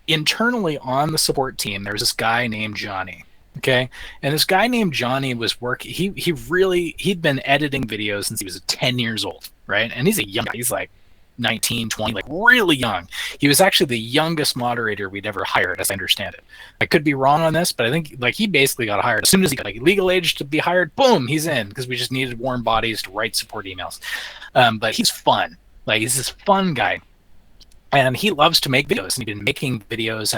[SPEAKER 2] internally on the support team, there was this guy named Johnny. Okay, and this guy named Johnny was working. He'd been editing videos since he was 10 years old, right? And he's a young guy. He's like 19, 20, like really young. He was actually the youngest moderator we'd ever hired, as I understand it. I could be wrong on this, but I think like he basically got hired as soon as he got like legal age to be hired. Boom, he's in, because we just needed warm bodies to write support emails. But he's fun. Like, he's this fun guy. And he loves to make videos, and he'd been making videos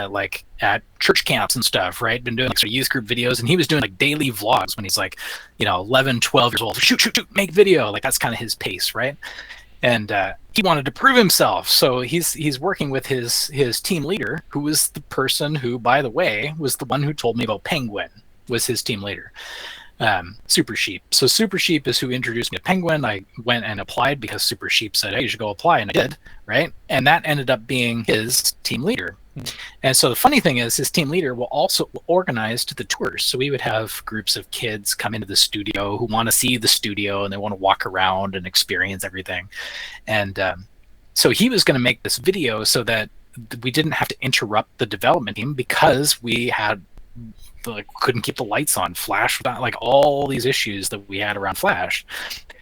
[SPEAKER 2] at church camps and stuff, right? Been doing like sort of youth group videos, and he was doing like daily vlogs when he's like, 11, 12 years old. Shoot, make video. Like, that's kind of his pace, right? And he wanted to prove himself, so he's working with his team leader, who was the person who, by the way, was the one who told me about Penguin, was his team leader. Super Sheep. So Super Sheep is who introduced me to Penguin. I went and applied because Super Sheep said, hey, you should go apply, and I did, right? And that ended up being his team leader. And so the funny thing is, his team leader will also organize the tours. So we would have groups of kids come into the studio who want to see the studio, and they want to walk around and experience everything. And so he was going to make this video so that we didn't have to interrupt the development team, because we had couldn't keep the lights on, Flash, like all these issues that we had around Flash.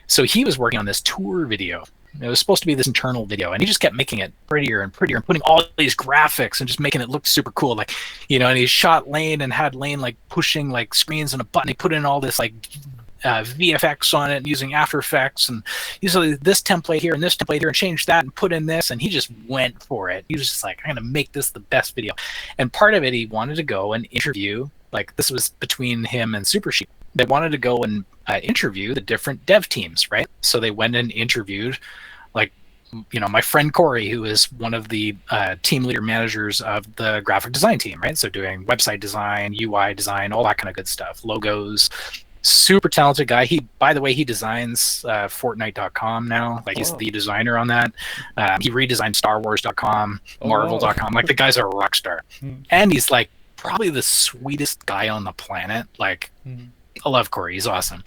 [SPEAKER 2] So he was working on this tour video. It was supposed to be this internal video, and he just kept making it prettier and prettier and putting all these graphics and just making it look super cool. Like, and he shot Lane and had Lane like pushing like screens and a button. He put in all this like VFX on it using After Effects, and usually this template here and this template here, and change that and put in this, and he just went for it. He was just like, I'm gonna make this the best video. And part of it, he wanted to go and interview, like, this was between him and Super Sheep. They wanted to go and interview the different dev teams, right? So they went and interviewed, like, my friend Corey, who is one of the team leader managers of the graphic design team, right? So doing website design, UI design, all that kind of good stuff, logos. Super talented guy. By the way, he designs Fortnite.com now. Like, he's the designer on that. He redesigned StarWars.com, Marvel.com. Like, the guy's a rock star. And he's like probably the sweetest guy on the planet. Like, I love Corey. He's awesome.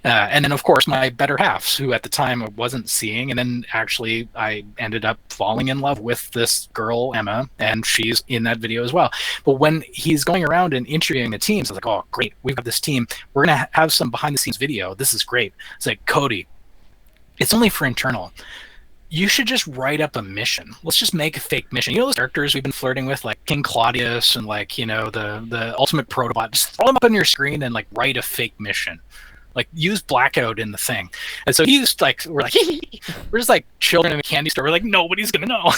[SPEAKER 2] And then, of course, my better halves, who at the time I wasn't seeing. And then actually I ended up falling in love with this girl, Emma, and she's in that video as well. But when he's going around and interviewing the teams, I was like, oh, great. We've got this team. We're going to have some behind-the-scenes video. This is great. It's like, Cody, it's only for internal. You should just write up a mission. Let's just make a fake mission. Those characters we've been flirting with, like King Claudius and like, the ultimate Protobot. Just throw them up on your screen and like write a fake mission. Like, use Blackout in the thing. And so he's like, we're just like children in a candy store. We're like, nobody's gonna know.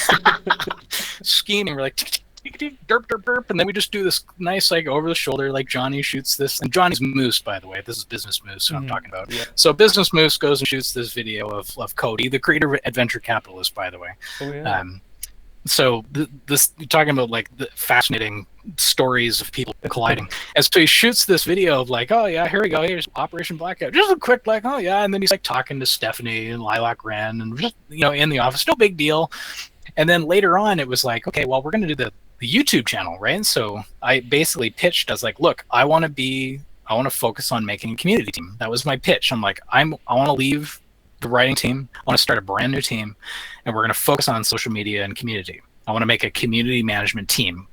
[SPEAKER 2] Scheming. We're like, derp, derp, derp. And then we just do this nice, like, over the shoulder, like Johnny shoots this. And Johnny's Moose, by the way. This is Business Moose, who I'm talking about. Yeah. So Business Moose goes and shoots this video of Cody, the creator of Adventure Capitalist, by the way. Oh, yeah. So this, you're talking about like the fascinating stories of people colliding. And so he shoots this video of like, oh yeah, here we go, here's Operation Blackout. Just a quick like, oh yeah, and then he's like talking to Stephanie and Lilac Wren and just, in the office, no big deal. And then later on it was like, okay, well, we're gonna do the YouTube channel, right? And so I basically pitched, I was like, look, I want to focus on making a community team. That was my pitch. I'm like, I want to leave the writing team. I want to start a brand new team, and we're going to focus on social media and community. I want to make a community management team,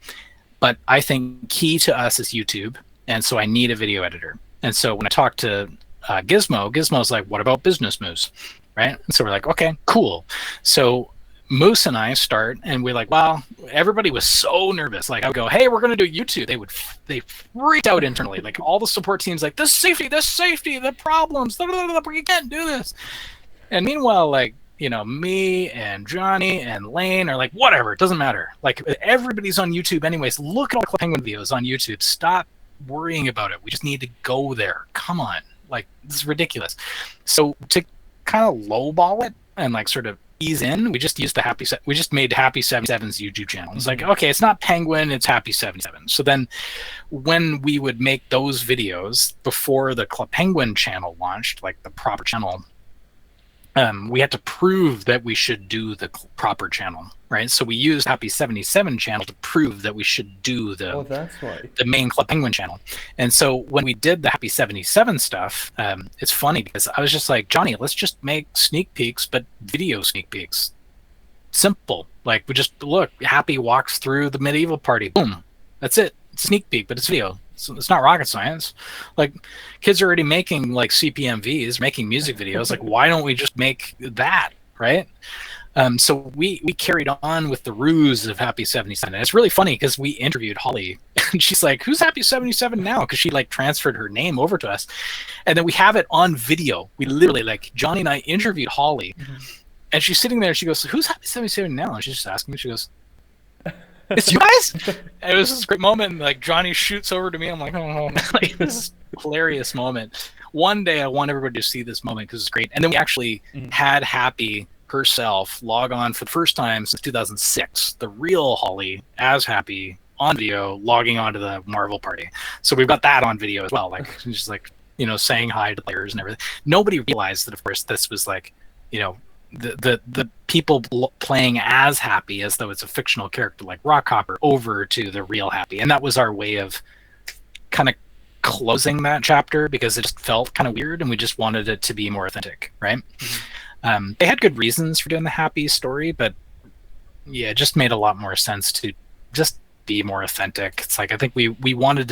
[SPEAKER 2] but I think key to us is YouTube, and so I need a video editor. And so when I talked to Gizmo's like, what about Business Moose, right? And so we're like, okay, cool. So Moose and I start, and we're like, wow, everybody was so nervous. Like, I would go, hey, we're going to do YouTube. They freaked out internally. Like, all the support teams, like, this safety, the problems, we can't do this. And meanwhile, like, me and Johnny and Lane are like, whatever, it doesn't matter. Like, everybody's on YouTube anyways. Look at all the Penguin videos on YouTube. Stop worrying about it. We just need to go there. Come on. Like, this is ridiculous. So to kind of lowball it and like sort of ease in, we just used we just made Happy 77's YouTube channel. It's like, okay, it's not Penguin, it's Happy 77. So then when we would make those videos before the Club Penguin channel launched, like the proper channel, we had to prove that we should do the proper channel, right? So we used Happy 77 channel to prove that we should do the main Club Penguin channel. And so when we did the Happy 77 stuff, it's funny because I was just like, Johnny, let's just make sneak peeks, but video sneak peeks. Simple. Like, we just look, Happy walks through the medieval party. Boom. That's it. It's a sneak peek, but it's video. So it's not rocket science. Like, kids are already making like CPMVs, making music videos. Like, why don't we just make that, right? So we carried on with the ruse of Happy 77. And it's really funny because we interviewed Holly, and she's like, "Who's Happy 77 now?" Because she like transferred her name over to us, and then we have it on video. We literally, like, Johnny and I interviewed Holly, and she's sitting there. She goes, "Who's Happy 77 now?" And she's just asking me. She goes, "It's you guys?" And it was this great moment. Like, Johnny shoots over to me. I'm like, "Oh," like, this is a hilarious moment. One day I want everybody to see this moment because it's great. And then we actually had Happy herself log on for the first time since 2006. The real Holly as Happy on video logging onto the Marvel party. So we've got that on video as well. Like, she's like, saying hi to players and everything. Nobody realized that, of course, this was like, the people playing as Happy as though it's a fictional character like Rockhopper over to the real Happy. And that was our way of kind of closing that chapter because it just felt kind of weird and we just wanted it to be more authentic, right? They had good reasons for doing the Happy story, but yeah, it just made a lot more sense to just be more authentic. It's like, I think we wanted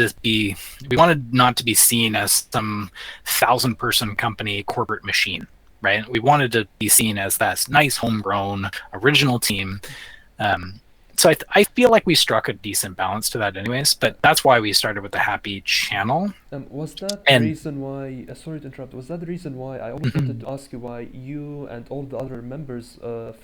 [SPEAKER 2] not to be seen as some 1,000-person company corporate machine. Right, we wanted to be seen as that nice homegrown original team. So I feel like we struck a decent balance to that, anyways. But that's why we started with the Happy channel.
[SPEAKER 1] Was that the reason why? Sorry to interrupt. Was that the reason why I always wanted to ask you why you and all the other members,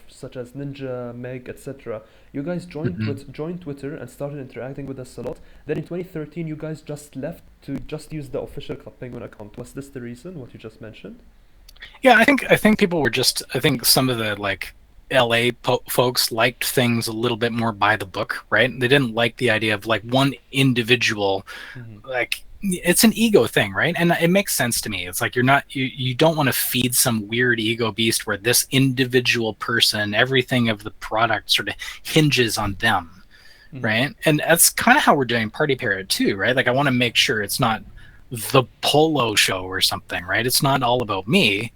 [SPEAKER 1] such as Ninja, Meg, etc., you guys joined Twitter and started interacting with us a lot. Then in 2013, you guys just left to just use the official Club Penguin account. Was this the reason? What you just mentioned?
[SPEAKER 2] Yeah, I think people were just. I think some of the like LA folks liked things a little bit more by the book, right? They didn't like the idea of like one individual, like it's an ego thing, right? And it makes sense to me. It's like you don't want to feed some weird ego beast where this individual person, everything of the product sort of hinges on them, right? And that's kind of how we're doing Party Parrot too, right? Like, I want to make sure it's not the Polo show or something, right? It's not all about me.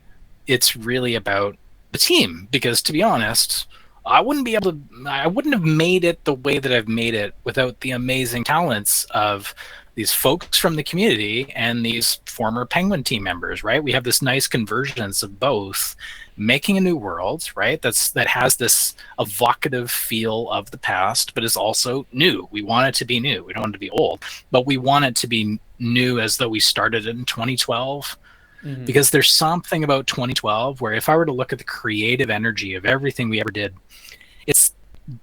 [SPEAKER 2] It's really about the team, because to be honest, I wouldn't have made it the way that I've made it without the amazing talents of these folks from the community and these former Penguin team members, right? We have this nice convergence of both making a new world, right? That has this evocative feel of the past, but is also new. We want it to be new. We don't want it to be old, but we want it to be new as though we started it in 2012. Because there's something about 2012 where if I were to look at the creative energy of everything we ever did, it's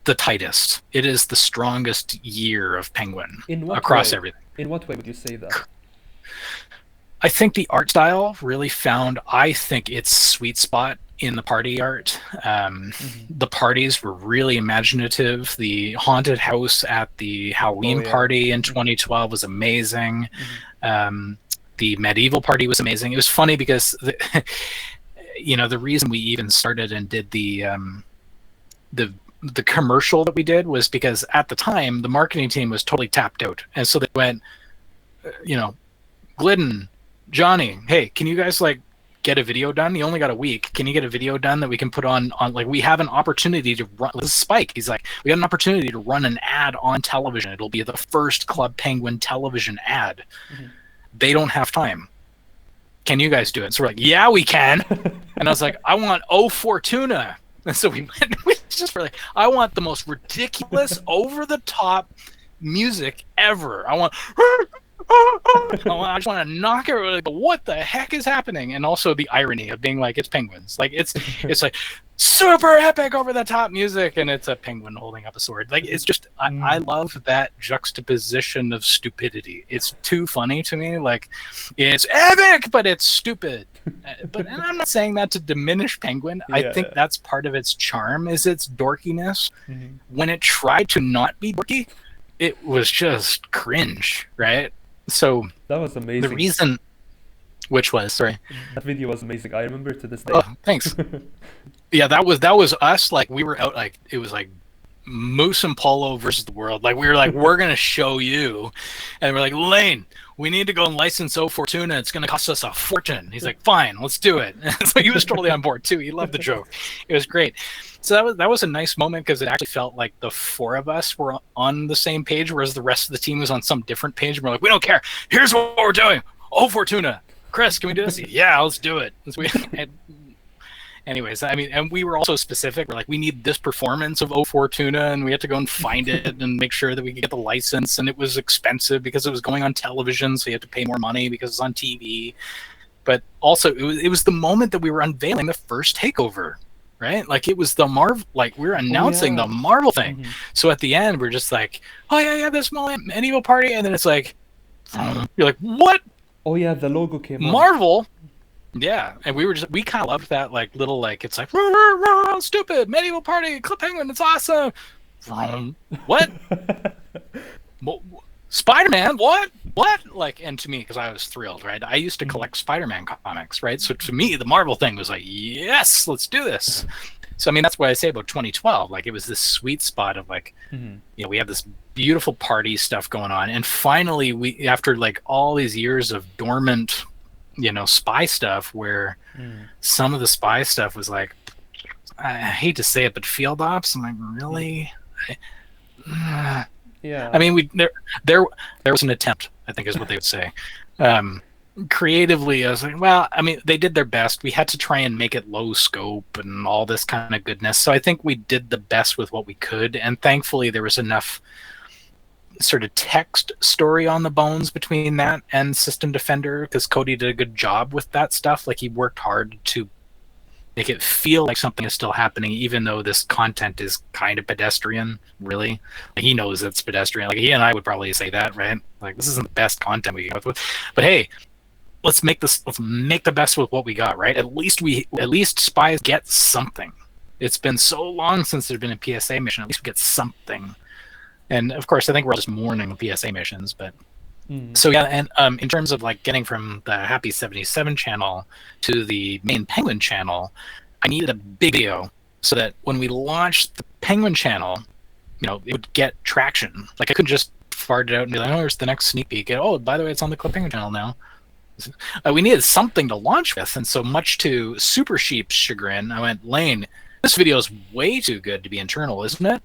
[SPEAKER 2] the tightest. It is the strongest year of Penguin across everything.
[SPEAKER 1] In what way would you say that?
[SPEAKER 2] I think the art style really found, I think, its sweet spot in the party art. The parties were really imaginative. The haunted house at the Halloween party in 2012 was amazing. The medieval party was amazing. It was funny because the reason we even started and did the commercial that we did was because at the time the marketing team was totally tapped out, and so they went, Gliddon, Johnny, hey, can you guys like get a video done? You only got a week. Can you get a video done that we can put on like, we have an opportunity to run. This is Spike. He's like, we got an opportunity to run an ad on television. It'll be the first Club Penguin television ad. They don't have time. Can you guys do it? So we're like, yeah, we can. And I was like, I want O Fortuna. And so we just were like, I want the most ridiculous, over the top music ever. I want I just want to knock everybody. Like, what the heck is happening? And also the irony of being like, it's penguins. Like it's like super epic, over the top music, and it's a penguin holding up a sword. Like it's just, I love that juxtaposition of stupidity. It's too funny to me. Like it's epic, but it's stupid. But and I'm not saying that to diminish Penguin. I think that's part of its charm, is its dorkiness. When it tried to not be dorky, it was just cringe, right? So
[SPEAKER 1] that was amazing.
[SPEAKER 2] The reason, which was, sorry,
[SPEAKER 1] that video was amazing. I remember to this day.
[SPEAKER 2] Oh, thanks. Yeah, that was us. Like we were out, like it was like Moose and Polo versus the world. Like we were like, we're gonna show you, and we're like, Lane, we need to go and license O Fortuna. It's gonna cost us a fortune. He's like, fine, let's do it. So he was totally on board too. He loved the joke. It was great. So that was a nice moment, because it actually felt like the four of us were on the same page, whereas the rest of the team was on some different page. And we're like, we don't care. Here's what we're doing. O Fortuna. Chris, can we do this? Yeah, let's do it. Anyways, I mean, and we were also specific. We're like, we need this performance of O Fortuna, and we had to go and find it and make sure that we could get the license. And it was expensive because it was going on television, so you had to pay more money because it's on TV. But also, it was the moment that we were unveiling the first takeover, right? Like it was the Marvel, like we were announcing the Marvel thing. So at the end, we're just like, oh yeah, this medieval party, and then it's like, you're like, what?
[SPEAKER 1] Oh yeah, the logo came
[SPEAKER 2] Marvel. Yeah, and we kind of loved that, like little, like it's like stupid medieval party, Club Penguin, it's awesome. What? Spider-Man? What? Like, and to me, because I was thrilled, right? I used to collect Spider-Man comics, right? So to me, the Marvel thing was like, yes, let's do this. So I mean, that's what I say about 2012. Like, it was this sweet spot of like, you know, we have this beautiful party stuff going on, and finally, we, after like all these years of dormant, you know, spy stuff, where some of the spy stuff was like, I hate to say it, but field ops. I'm like, really?
[SPEAKER 1] Yeah.
[SPEAKER 2] I mean, there was an attempt, I think is what they would say. Creatively, I was like, well, I mean, they did their best. We had to try and make it low scope and all this kind of goodness. So I think we did the best with what we could, and thankfully there was enough sort of text story on the bones between that and System Defender, because Cody did a good job with that stuff. Like, he worked hard to make it feel like something is still happening, even though this content is kind of pedestrian, really. Like, he knows it's pedestrian. Like, he and I would probably say that, right? Like, this isn't the best content we can go with. But hey, let's make the best with what we got, right? At least spies get something. It's been so long since there's been a PSA mission. At least we get something. And of course, I think we're all just mourning the PSA missions, but so yeah. And in terms of like getting from the Happy 77 channel to the main Penguin channel, I needed a big video so that when we launched the Penguin channel, you know, it would get traction. Like, I couldn't just fart it out and be like, oh, there's the next sneak peek. And, oh, by the way, it's on the Club Penguin channel now. We needed something to launch with, and so much to Super Sheep's chagrin, I went, Lane, this video is way too good to be internal, isn't it?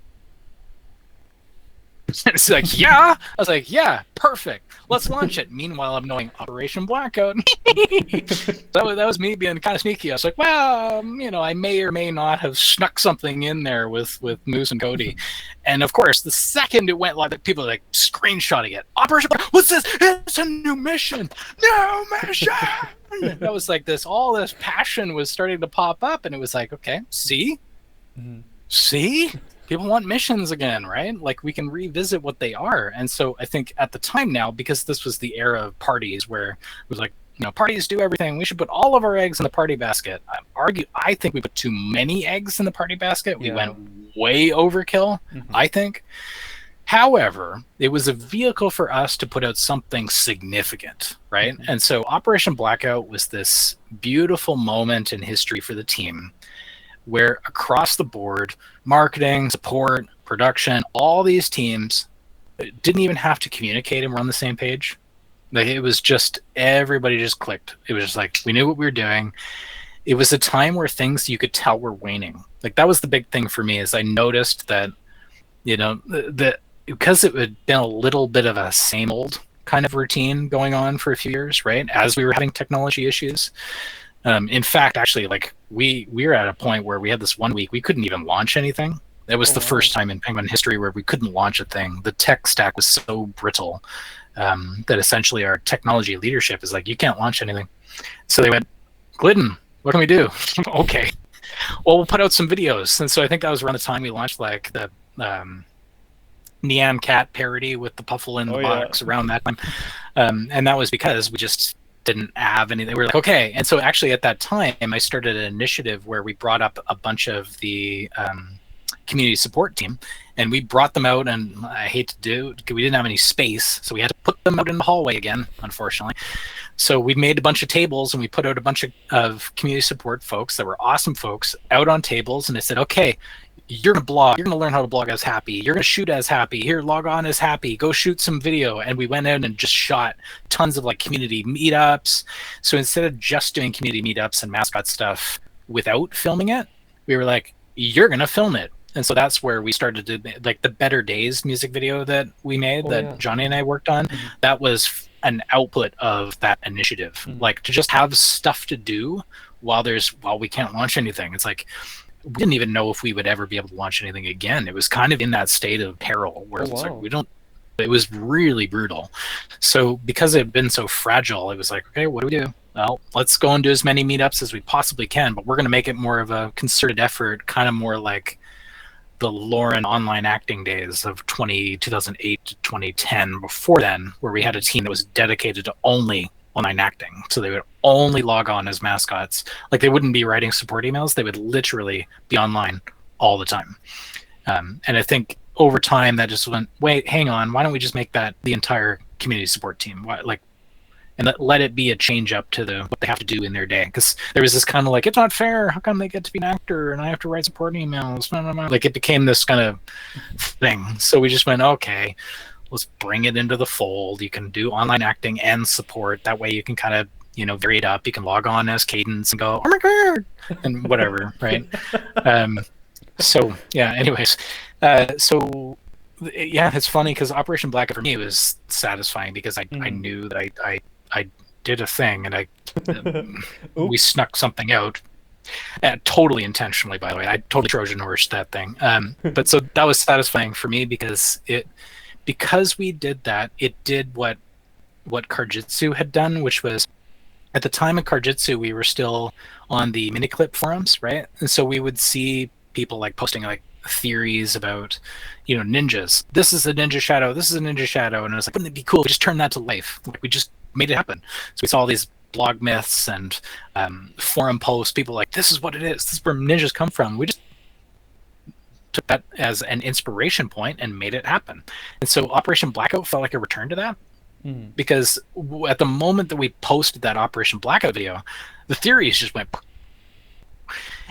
[SPEAKER 2] It's like, yeah. I was like, yeah, perfect. Let's launch it. Meanwhile, I'm knowing Operation Blackout. that was me being kind of sneaky. I was like, well, you know, I may or may not have snuck something in there with Moose and Cody. And of course, the second it went live, people are like screenshotting it. Operation Blackout, what's this? It's a new mission. New mission. That was like this. All this passion was starting to pop up, and it was like, okay, see. People want missions again, right? Like, we can revisit what they are. And so I think at the time now, because this was the era of parties where it was like, you know, parties do everything, we should put all of our eggs in the party basket. I think we put too many eggs in the party basket. We went way overkill, I think. However, it was a vehicle for us to put out something significant, right? And so Operation Blackout was this beautiful moment in history for the team, where across the board, marketing, support, production, all these teams didn't even have to communicate and we're on the same page. Like, it was just, everybody just clicked. It was just like, we knew what we were doing. It was a time where things you could tell were waning. Like, that was the big thing for me, is I noticed that, you know, that because it had been a little bit of a same old kind of routine going on for a few years, right? As we were having technology issues. In fact, actually, like, we were at a point where we had this 1 week we couldn't even launch anything. It was the first time in Penguin history where we couldn't launch a thing. The tech stack was so brittle that essentially our technology leadership is like, you can't launch anything. So they went, Gliddon, what can we do? Okay, well, we'll put out some videos. And so I think that was around the time we launched like the Nyan Cat parody with the Puffle in the box around that time. And that was because we just didn't have anything. We were like, okay. And so actually at that time, I started an initiative where we brought up a bunch of the community support team, and we brought them out, and I hate to do, we didn't have any space, so we had to put them out in the hallway again, unfortunately. So we made a bunch of tables, and we put out a bunch of community support folks that were awesome folks out on tables, and I said, okay, you're gonna blog, you're gonna learn how to blog as Happy, you're gonna shoot as Happy, here, log on as Happy, go shoot some video. And we went out and just shot tons of like community meetups. So instead of just doing community meetups and mascot stuff without filming it, we were like, you're gonna film it. And so that's where we started to, like, the Better Days music video that we made, Johnny and I worked on. That was an output of that initiative, like to just have stuff to do while we can't launch anything. It's like, we didn't even know if we would ever be able to launch anything again. It was kind of in that state of peril where it's like, it was really brutal. So because it had been so fragile, it was like, okay, what do we do? Well, let's go and do as many meetups as we possibly can, but we're going to make it more of a concerted effort, kind of more like the Lauren online acting days of 2008 to 2010. Before then, where we had a team that was dedicated to only online acting. So they would only log on as mascots. Like, they wouldn't be writing support emails. They would literally be online all the time. And I think over time that just went, wait, hang on, why don't we just make that the entire community support team? And let it be a change up to what they have to do in their day. Because there was this kind of like, it's not fair. How come they get to be an actor and I have to write support emails? Like, it became this kind of thing. So we just went, okay, let's bring it into the fold. You can do online acting and support. That way you can kind of, vary it up. You can log on as Cadence and go, oh my God, and whatever, right? So, yeah, anyways. So, yeah, it's funny because Operation Blackout for me was satisfying because I knew that I did a thing, and we snuck something out, totally intentionally, by the way. I totally Trojan horsed that thing. But so that was satisfying for me because we did that. It did what Karjitsu had done, which was, at the time of Karjitsu, we were still on the Miniclip forums, right? And so we would see people like posting like theories about, ninjas. This is a ninja shadow. This is a ninja shadow. And I was like, wouldn't it be cool if we just turned that to life? Like, we just made it happen. So we saw all these blog myths and forum posts. People like, this is what it is. This is where ninjas come from. We just took that as an inspiration point and made it happen. And so Operation Blackout felt like a return to that. Because at the moment that we posted that Operation Blackout video, the theories just went.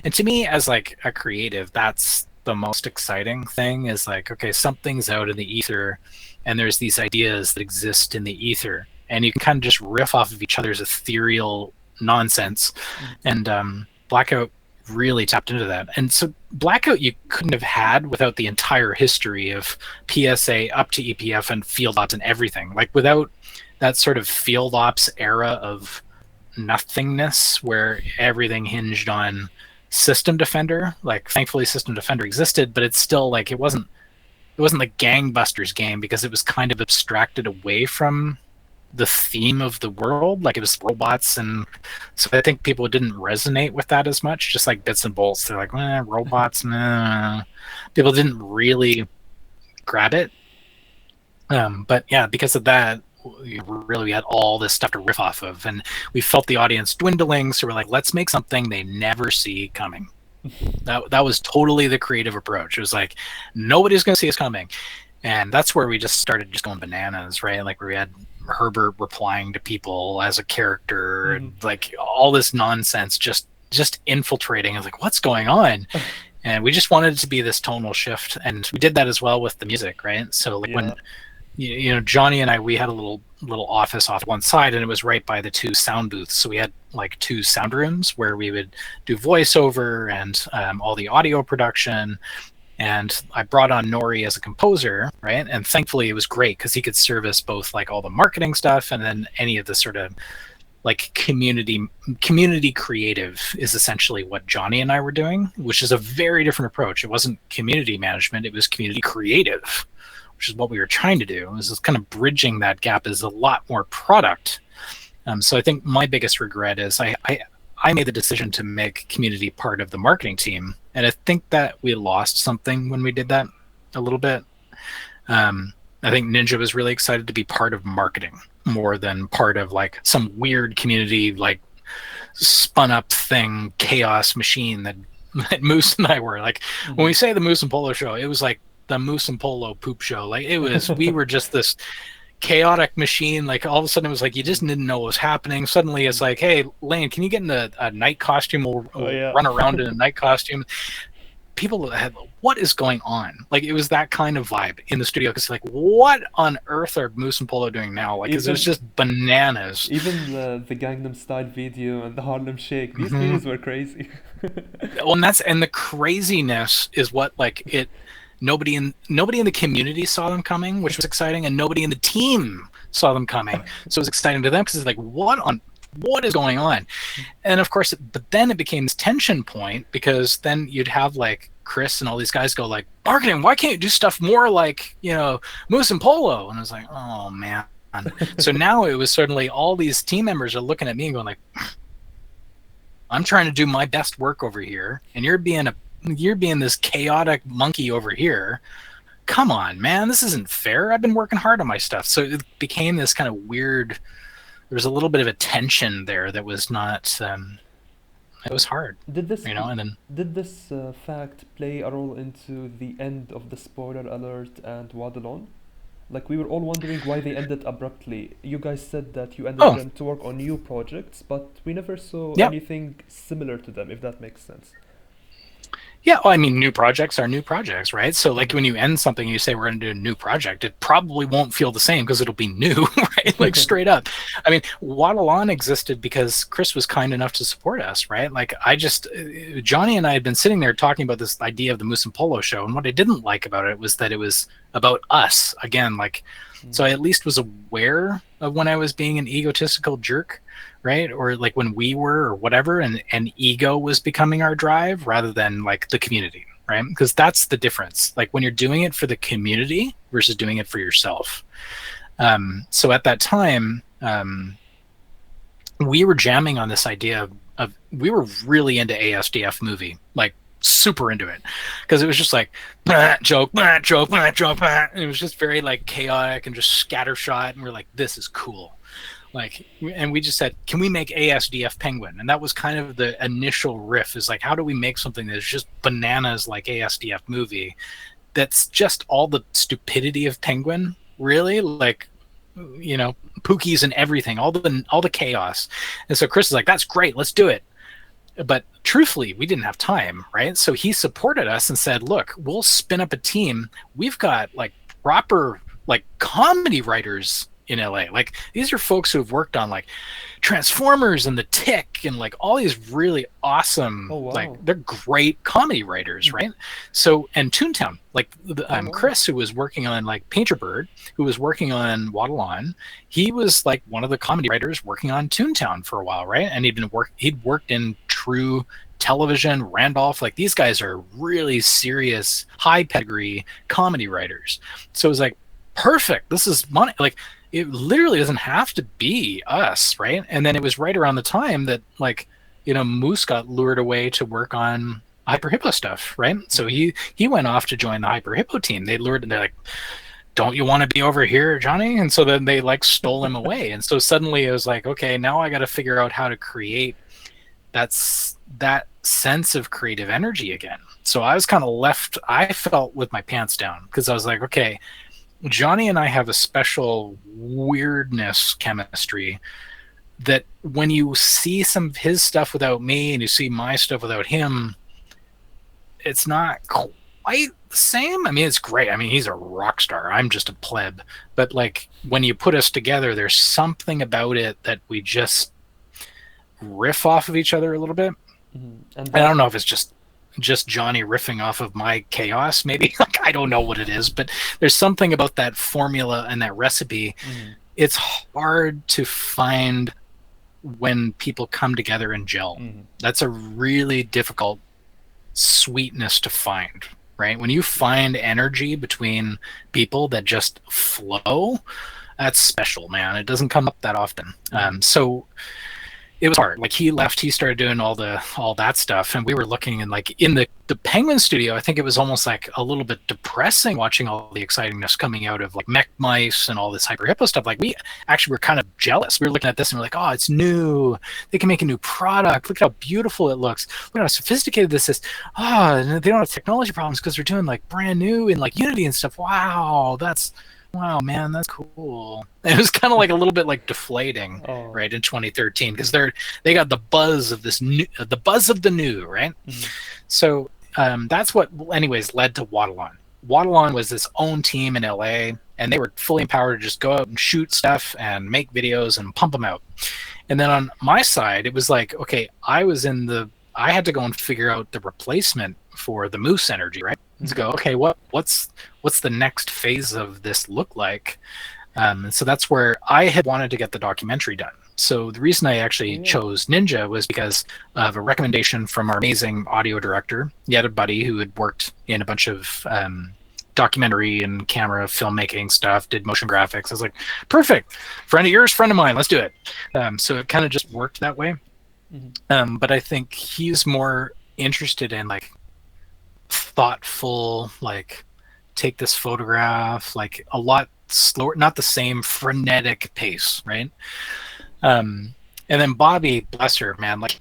[SPEAKER 2] And to me, as like a creative, that's the most exciting thing, is like, okay, something's out in the ether and there's these ideas that exist in the ether, and you can kind of just riff off of each other's ethereal nonsense. And Blackout really tapped into that. And so Blackout you couldn't have had without the entire history of PSA up to EPF and field ops and everything. Like, without that sort of field ops era of nothingness where everything hinged on System Defender. Like, thankfully System Defender existed, but it's still like, it wasn't the gangbusters game because it was kind of abstracted away from the theme of the world. Like, it was robots, and so I think people didn't resonate with that as much. Just like bits and bolts, they're like, robots, nah. People didn't really grab it. But yeah, because of that, we had all this stuff to riff off of, and we felt the audience dwindling, so we're like, let's make something they never see coming. That was totally the creative approach. It was like, nobody's going to see us coming. And that's where we just started just going bananas, right? Like, we had Herbert replying to people as a character, and like all this nonsense just infiltrating. I was like, what's going on? And we just wanted it to be this tonal shift, and we did that as well with the music, right? So like, when Johnny and I, we had a little office off one side, and it was right by the two sound booths. So we had like two sound rooms where we would do voiceover and all the audio production. And I brought on Nori as a composer, right? And thankfully it was great because he could service both like all the marketing stuff and then any of the sort of like community creative is essentially what Johnny and I were doing, which is a very different approach. It wasn't community management, it was community creative, which is what we were trying to do. Is kind of bridging that gap is a lot more product. So I think my biggest regret is I made the decision to make community part of the marketing team, and I think that we lost something when we did that a little bit. I think Ninja was really excited to be part of marketing more than part of like some weird community, like spun up thing, chaos machine that Moose and I were like. When we say the Moose and Polo show, it was like the Moose and Polo poop show. Like it was, we were just this chaotic machine. Like all of a sudden it was like you just didn't know what was happening. Suddenly it's like, hey Lane, can you get in a night costume? We'll run around in a night costume. People had, what is going on? Like it was that kind of vibe in the studio, because like, what on earth are Moose and Polo doing now? Like it was just bananas.
[SPEAKER 1] Even the Gangnam Style video and the Harlem Shake, these videos were crazy.
[SPEAKER 2] Well, and the craziness is what like it. Nobody in the community saw them coming, which was exciting, and nobody in the team saw them coming. So it was exciting to them because it's like, what is going on? And of course, but then it became this tension point, because then you'd have like Chris and all these guys go like, marketing, why can't you do stuff more like, Moose and Polo? And I was like, oh man. So now it was suddenly all these team members are looking at me and going like, I'm trying to do my best work over here, and you're being this chaotic monkey over here. Come on, man, this isn't fair. I've been working hard on my stuff. So it became this kind of weird, there was a little bit of a tension there that was not, it was hard.
[SPEAKER 1] Did this
[SPEAKER 2] and then
[SPEAKER 1] did this fact play a role into the end of the spoiler alert and Waddle On? Like we were all wondering why they ended abruptly. You guys said that you ended them to work on new projects, but we never saw anything similar to them, if that makes sense.
[SPEAKER 2] Yeah, well, I mean, new projects are new projects, right? So like when you end something and you say we're going to do a new project, it probably won't feel the same because it'll be new, right? Like straight up. I mean, Waddle On existed because Chris was kind enough to support us, right? Like Johnny and I had been sitting there talking about this idea of the Moose and Polo show, and what I didn't like about it was that it was about us again. Like, so I at least was aware of when I was being an egotistical jerk, right? Or like when we were, or whatever, and ego was becoming our drive rather than like the community, right? Because that's the difference. Like when you're doing it for the community versus doing it for yourself. So at that time, we were jamming on this idea of we were really into ASDF movie, like super into it, because it was just like joke, joke, joke, and it was just very like chaotic and just scattershot, and we're like, this is cool. Like, and we just said, can we make ASDF Penguin? And that was kind of the initial riff, is like, how do we make something that's just bananas like ASDF movie, that's just all the stupidity of Penguin, really, like, Pookies and everything, all the chaos. And so Chris is like, that's great, let's do it. But truthfully, we didn't have time, right? So he supported us and said, look, we'll spin up a team. We've got like proper like comedy writers in LA. Like these are folks who have worked on like Transformers and The Tick and like all these really awesome, like they're great comedy writers, right? So, and Toontown, like Chris, who was working on like Painter Bird, who was working on Waddle On, he was like one of the comedy writers working on Toontown for a while, right? And he'd worked in True Television, Randolph. Like these guys are really serious, high pedigree comedy writers. So it was like, perfect, this is money. Like it literally doesn't have to be us, right? And then it was right around the time that like, Moose got lured away to work on Hyper Hippo stuff, right? So he went off to join the Hyper Hippo team. They're like, don't you want to be over here, Johnny? And so then they like stole him away. And so suddenly it was like, okay, now I got to figure out how to create that sense of creative energy again. So I was kind of left, I felt with my pants down, because I was like, okay, Johnny and I have a special weirdness chemistry that when you see some of his stuff without me and you see my stuff without him, it's not quite the same. I mean, it's great. I mean, he's a rock star. I'm just a pleb. But like when you put us together, there's something about it that we just riff off of each other a little bit. Mm-hmm. And I don't know if it's just Johnny riffing off of my chaos, maybe. Like I don't know what it is, but there's something about that formula and that recipe. Mm-hmm. It's hard to find when people come together and gel. Mm-hmm. That's a really difficult sweetness to find, right? When you find energy between people that just flow, that's special, man. It doesn't come up that often. So it was hard. Like, he left, he started doing all that stuff, and we were looking, and like in the Penguin studio, I think it was almost like a little bit depressing watching all the excitingness coming out of like mech mice and all this hyper hippo stuff. Like, we actually were kind of jealous. We were looking at this and we're like, oh, it's new. They can make a new product. Look at how beautiful it looks. Look at how sophisticated this is. Oh, they don't have technology problems because they're doing like brand new in like Unity and stuff. Wow, man, that's cool. It was kind of like a little bit like deflating, right, in 2013, because they got the buzz of this new, the buzz of the new, right? So that's what, anyways, led to Waddle-On. Waddle-On was its own team in LA, and they were fully empowered to just go out and shoot stuff and make videos and pump them out. And then on my side, it was like, okay, I had to go and figure out the replacement for the Moose energy, right? To go, okay, what's the next phase of this look like? And so that's where I had wanted to get the documentary done. So the reason I actually chose Ninja was because of a recommendation from our amazing audio director. He had a buddy who had worked in a bunch of documentary and camera filmmaking stuff, did motion graphics. I was like, perfect, friend of yours, friend of mine, let's do it. So it kind of just worked that way. But I think he's more interested in like thoughtful, like, take this photograph, like a lot slower, not the same frenetic pace, right? And then Bobby, bless her, man, like,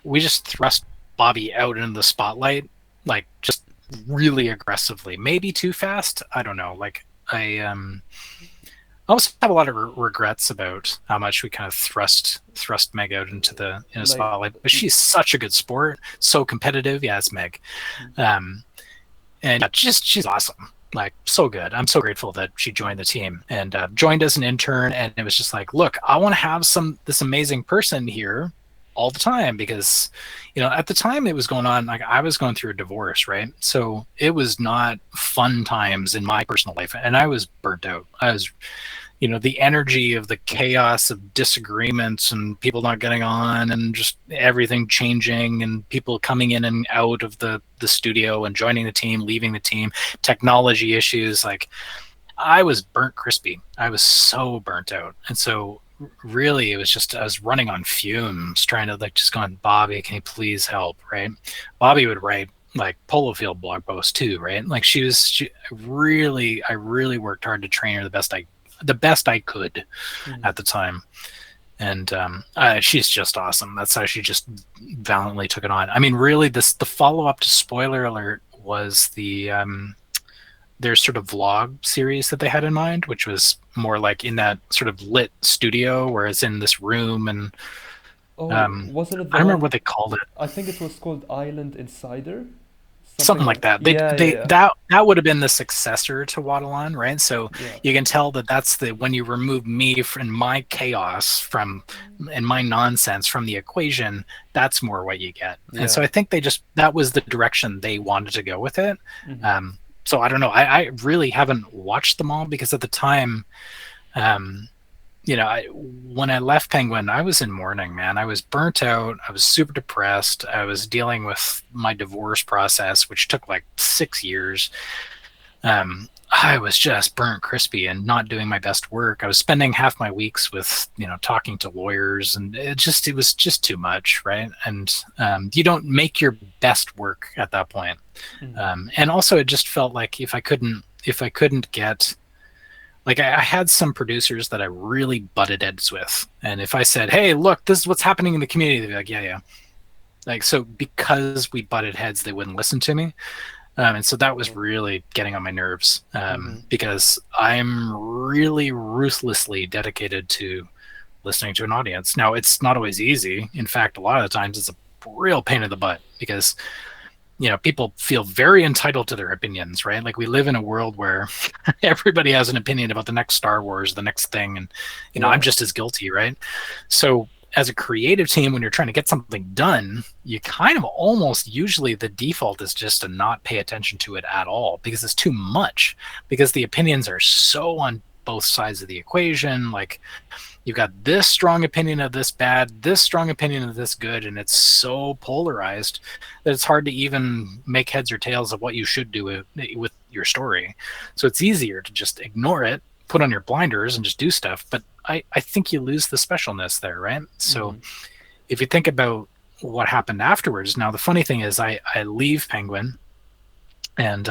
[SPEAKER 2] we just thrust Bobby out into the spotlight, like, just really aggressively, maybe too fast, I don't know. Like, I also have a lot of regrets about how much we kind of thrust Meg out into the spotlight. But she's such a good sport, so competitive. Yeah, it's Meg, and she's awesome. Like, so good. I'm so grateful that she joined the team and joined as an intern. And it was just like, look, I want to have this amazing person here all the time, because at the time it was going on, like, I was going through a divorce, right? So it was not fun times in my personal life, and I was burnt out. I was the energy of the chaos of disagreements and people not getting on and just everything changing and people coming in and out of the studio and joining the team, leaving the team, technology issues. Like, I was burnt crispy. I was so burnt out. And so really it was just, I was running on fumes, trying to like just going, Bobby, can you please help, right? Bobby would write like Polo Field blog posts too, right? Like, I really worked hard to train her the best I could at the time. And she's just awesome. That's how she just valiantly took it on. I mean, really, the follow-up to Spoiler Alert was their sort of vlog series that they had in mind, which was more like in that sort of lit studio where it's in this room. And
[SPEAKER 1] wasn't it
[SPEAKER 2] I don't remember what they called it.
[SPEAKER 1] I think it was called Island Insider.
[SPEAKER 2] Something like that. That would have been the successor to Waddle-On, right? So you can tell that's when you remove me from my chaos and my nonsense from the equation, that's more what you get. And so I think that was the direction they wanted to go with it. So I don't know. I really haven't watched them all, because at the time, when I left Penguin, I was in mourning, man. I was burnt out. I was super depressed. I was dealing with my divorce process, which took like 6 years. I was just burnt crispy and not doing my best work. I was spending half my weeks with, talking to lawyers, and it was just too much, right? And you don't make your best work at that point. And also it just felt like if I couldn't get, like, I had some producers that I really butted heads with. And if I said, hey, look, this is what's happening in the community, they'd be like, yeah. Like, so because we butted heads, they wouldn't listen to me. And so that was really getting on my nerves, because I'm really ruthlessly dedicated to listening to an audience. Now, it's not always easy. In fact, a lot of the times it's a real pain in the butt, because people feel very entitled to their opinions, right? Like, we live in a world where everybody has an opinion about the next Star Wars, the next thing. And, I'm just as guilty, right? So as a creative team, when you're trying to get something done, you kind of almost usually the default is just to not pay attention to it at all, because it's too much, because the opinions are so both sides of the equation. Like, you've got this strong opinion of this bad, this strong opinion of this good, and it's so polarized that it's hard to even make heads or tails of what you should do with your story. So it's easier to just ignore it, put on your blinders, and just do stuff. But I think you lose the specialness there, right? So if you think about what happened afterwards, now the funny thing is I leave Penguin, and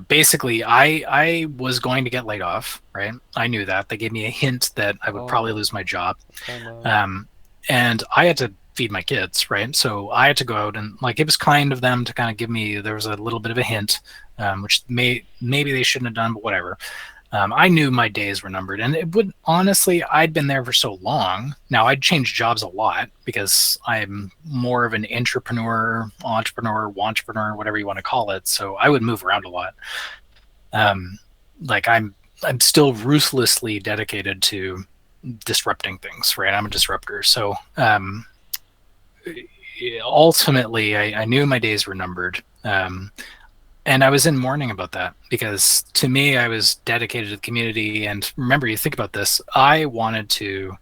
[SPEAKER 2] basically I was going to get laid off, right? I knew that. They gave me a hint that I would probably lose my job.
[SPEAKER 1] Oh, no.
[SPEAKER 2] And I had to feed my kids, right? So I had to go out, and like, it was kind of them to kind of give me, there was a little bit of a hint, which maybe they shouldn't have done, but whatever. I knew my days were numbered, and it would, honestly, I'd been there for so long. Now, I'd changed jobs a lot because I'm more of an entrepreneur, whatever you want to call it. So I would move around a lot. Like, I'm still ruthlessly dedicated to disrupting things, right? I'm a disruptor. So ultimately, I knew my days were numbered. And I was in mourning about that, because to me, I was dedicated to the community. And remember, you think about this, I wanted to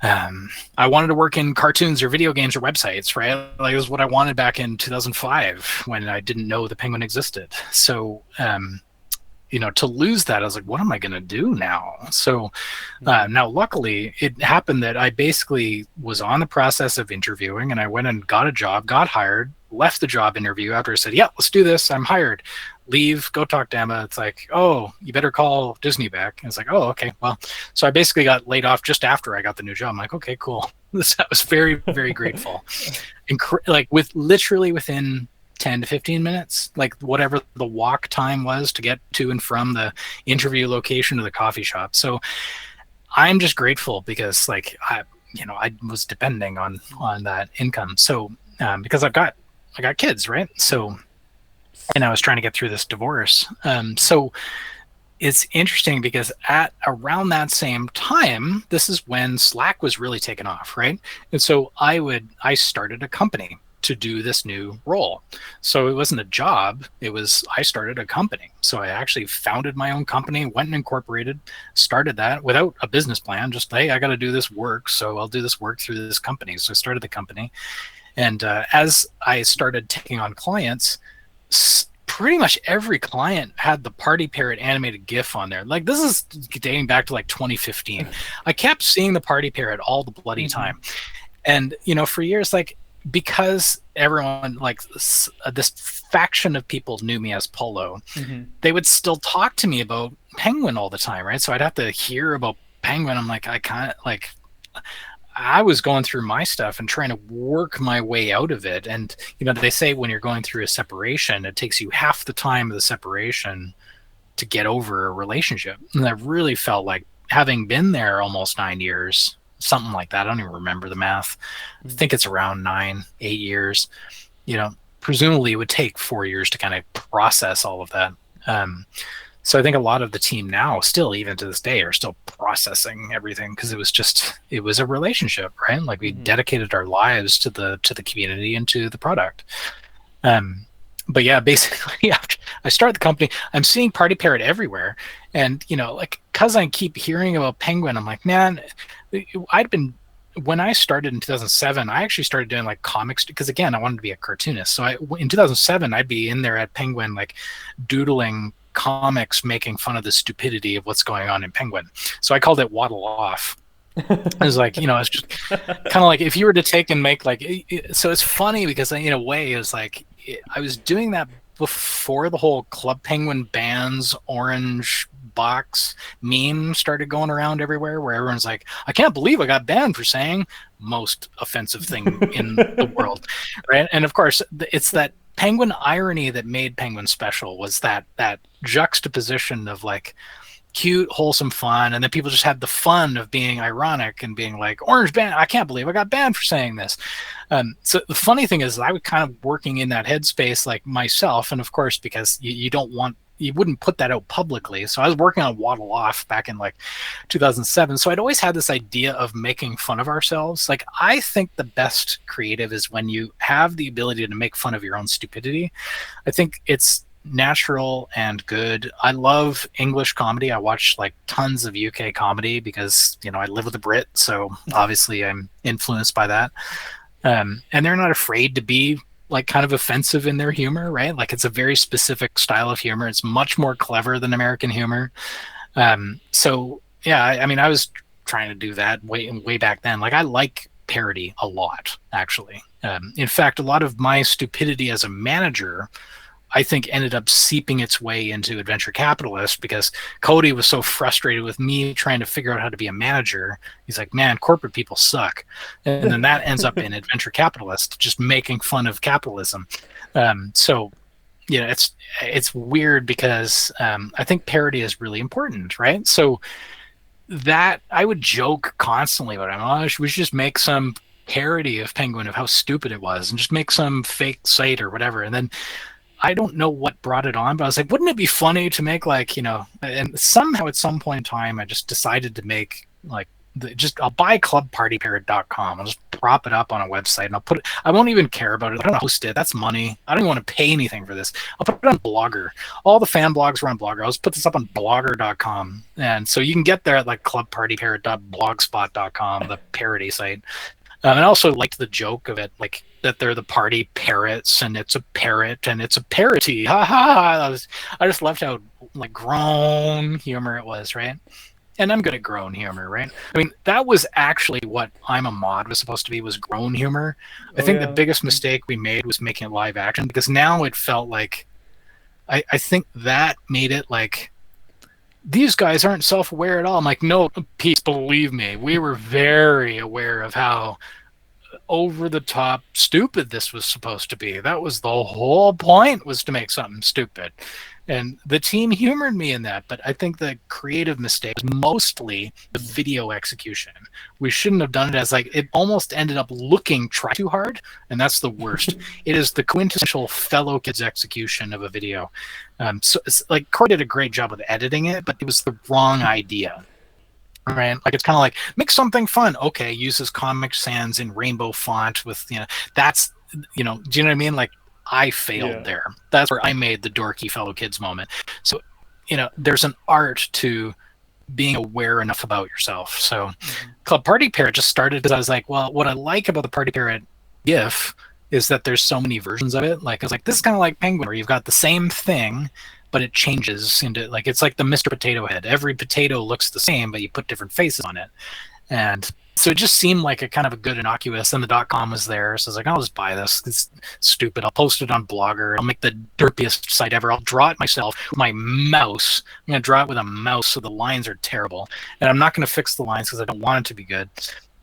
[SPEAKER 2] work in cartoons or video games or websites, right? Like, it was what I wanted back in 2005 when I didn't know the Penguin existed. So, to lose that, I was like, what am I going to do now? So now, luckily, it happened that I basically was on the process of interviewing, and I went and got a job, got hired, left the job interview after I said, yeah, let's do this. I'm hired. Leave, go talk to Emma. It's like, oh, you better call Disney back. And it's like, oh, okay. Well, so I basically got laid off just after I got the new job. I'm like, okay, cool. I was very, very grateful. Like, literally within 10 to 15 minutes, like whatever the walk time was to get to and from the interview location to the coffee shop. So I'm just grateful, because like, I was depending on that income. So because I got kids, right? So, and I was trying to get through this divorce. So it's interesting, because at around that same time, this is when Slack was really taken off, right? And so I started a company to do this new role. So it wasn't a job, I started a company. So I actually founded my own company, went and incorporated, started that without a business plan, just, hey, I got to do this work, so I'll do this work through this company. So I started the company. And as I started taking on clients, pretty much every client had the Party Parrot animated GIF on there. Like, this is dating back to like 2015. I kept seeing the Party Parrot all the bloody time. And, for years, like, because everyone, like, this faction of people knew me as Polo, they would still talk to me about Penguin all the time, right? So I'd have to hear about Penguin. I'm like, I was going through my stuff and trying to work my way out of it. And, they say when you're going through a separation, it takes you half the time of the separation to get over a relationship. And I really felt like, having been there almost 9 years, something like that, I don't even remember the math. I think it's around 8 years. Presumably it would take 4 years to kind of process all of that. So I think a lot of the team now, still even to this day, are still processing everything, because it was a relationship, right? Like, we dedicated our lives to the community and to the product. But yeah, basically, after I started the company, I'm seeing Party Parrot everywhere. And, like, because I keep hearing about Penguin, I'm like, man, when I started in 2007, I actually started doing like comics, because again, I wanted to be a cartoonist. So in 2007, I'd be in there at Penguin, like, doodling comics, making fun of the stupidity of what's going on in Penguin. So I called it Waddle Off. It was like, it's just kind of like if you were to take and make like, so it's funny because in a way it was like, I was doing that before the whole Club Penguin bans orange box meme started going around everywhere, where everyone's like, I can't believe I got banned for saying most offensive thing in the world, right? And of course, it's that Penguin irony that made Penguin special, was that juxtaposition of like cute, wholesome fun, and then people just had the fun of being ironic and being like, orange ban, I can't believe I got banned for saying this. So the funny thing is, I was kind of working in that headspace like myself, and of course, because you wouldn't put that out publicly. So I was working on Waddle Off back in like 2007. So I'd always had this idea of making fun of ourselves. Like, I think the best creative is when you have the ability to make fun of your own stupidity. I think it's natural and good. I love English comedy. I watch like tons of UK comedy because, you know, I live with a Brit, so obviously I'm influenced by that. And they're not afraid to be like kind of offensive in their humor, right? Like it's a very specific style of humor. It's much more clever than American humor. So yeah, I mean, I was trying to do that way back then. Like I like parody a lot, actually. In fact, a lot of my stupidity as a manager, I think, ended up seeping its way into Adventure Capitalist because Cody was so frustrated with me trying to figure out how to be a manager. He's like, man, corporate people suck. And then that ends up in Adventure Capitalist, just making fun of capitalism. So, you know, it's weird because I think parody is really important, right? So that I would joke constantly about it. Oh, we should just make some parody of Penguin of how stupid it was and just make some fake site or whatever. And then I don't know what brought it on, but I was like, wouldn't it be funny to make like, you know, and somehow at some point in time, I just decided to make like, I'll buy clubpartyparrot.com. I'll just prop it up on a website and I'll put it, I won't even care about it. I don't host it. That's money. I don't even want to pay anything for this. I'll put it on Blogger. All the fan blogs were on Blogger. I'll just put this up on blogger.com. And so you can get there at like clubpartyparrot.blogspot.com, the parody site. And I also liked the joke of it, like that they're the party parrots and it's a parrot and it's a parody. Ha ha! I just loved how like grown humor it was, right? And I'm good at grown humor, right? I mean, that was actually what I'm a Mod was supposed to be, was grown humor. I think the biggest mistake we made was making it live action because now it felt like, I think that made it like, these guys aren't self-aware at all. I'm like, no, Pete, believe me, we were very aware of how over-the-top stupid this was supposed to be. That was the whole point, was to make something stupid. And the team humored me in that, but I think the creative mistake was mostly the video execution. We shouldn't have done it as like, it almost ended up looking try too hard, and that's the worst. It is the quintessential fellow kids execution of a video. So it's like Corey did a great job of editing it, but it was the wrong idea. Right? Like it's kind of like, make something fun. Okay, uses Comic Sans in rainbow font with, you know, that's, you know, do you know what I mean? Like I failed there. That's where I made the dorky fellow kids moment. So, you know, there's an art to being aware enough about yourself. So Club Party Parrot just started because I was like, well, what I like about the Party Parrot GIF is that there's so many versions of it. Like I was like, this is kind of like Penguin, where you've got the same thing, but it changes into like, it's like the Mr. Potato Head. Every potato looks the same, but you put different faces on it. And so it just seemed like a kind of a good innocuous, and the .com was there. So I was like, I'll just buy this. It's stupid. I'll post it on Blogger. I'll make the derpiest site ever. I'll draw it myself with my mouse. I'm going to draw it with a mouse so the lines are terrible. And I'm not going to fix the lines because I don't want it to be good.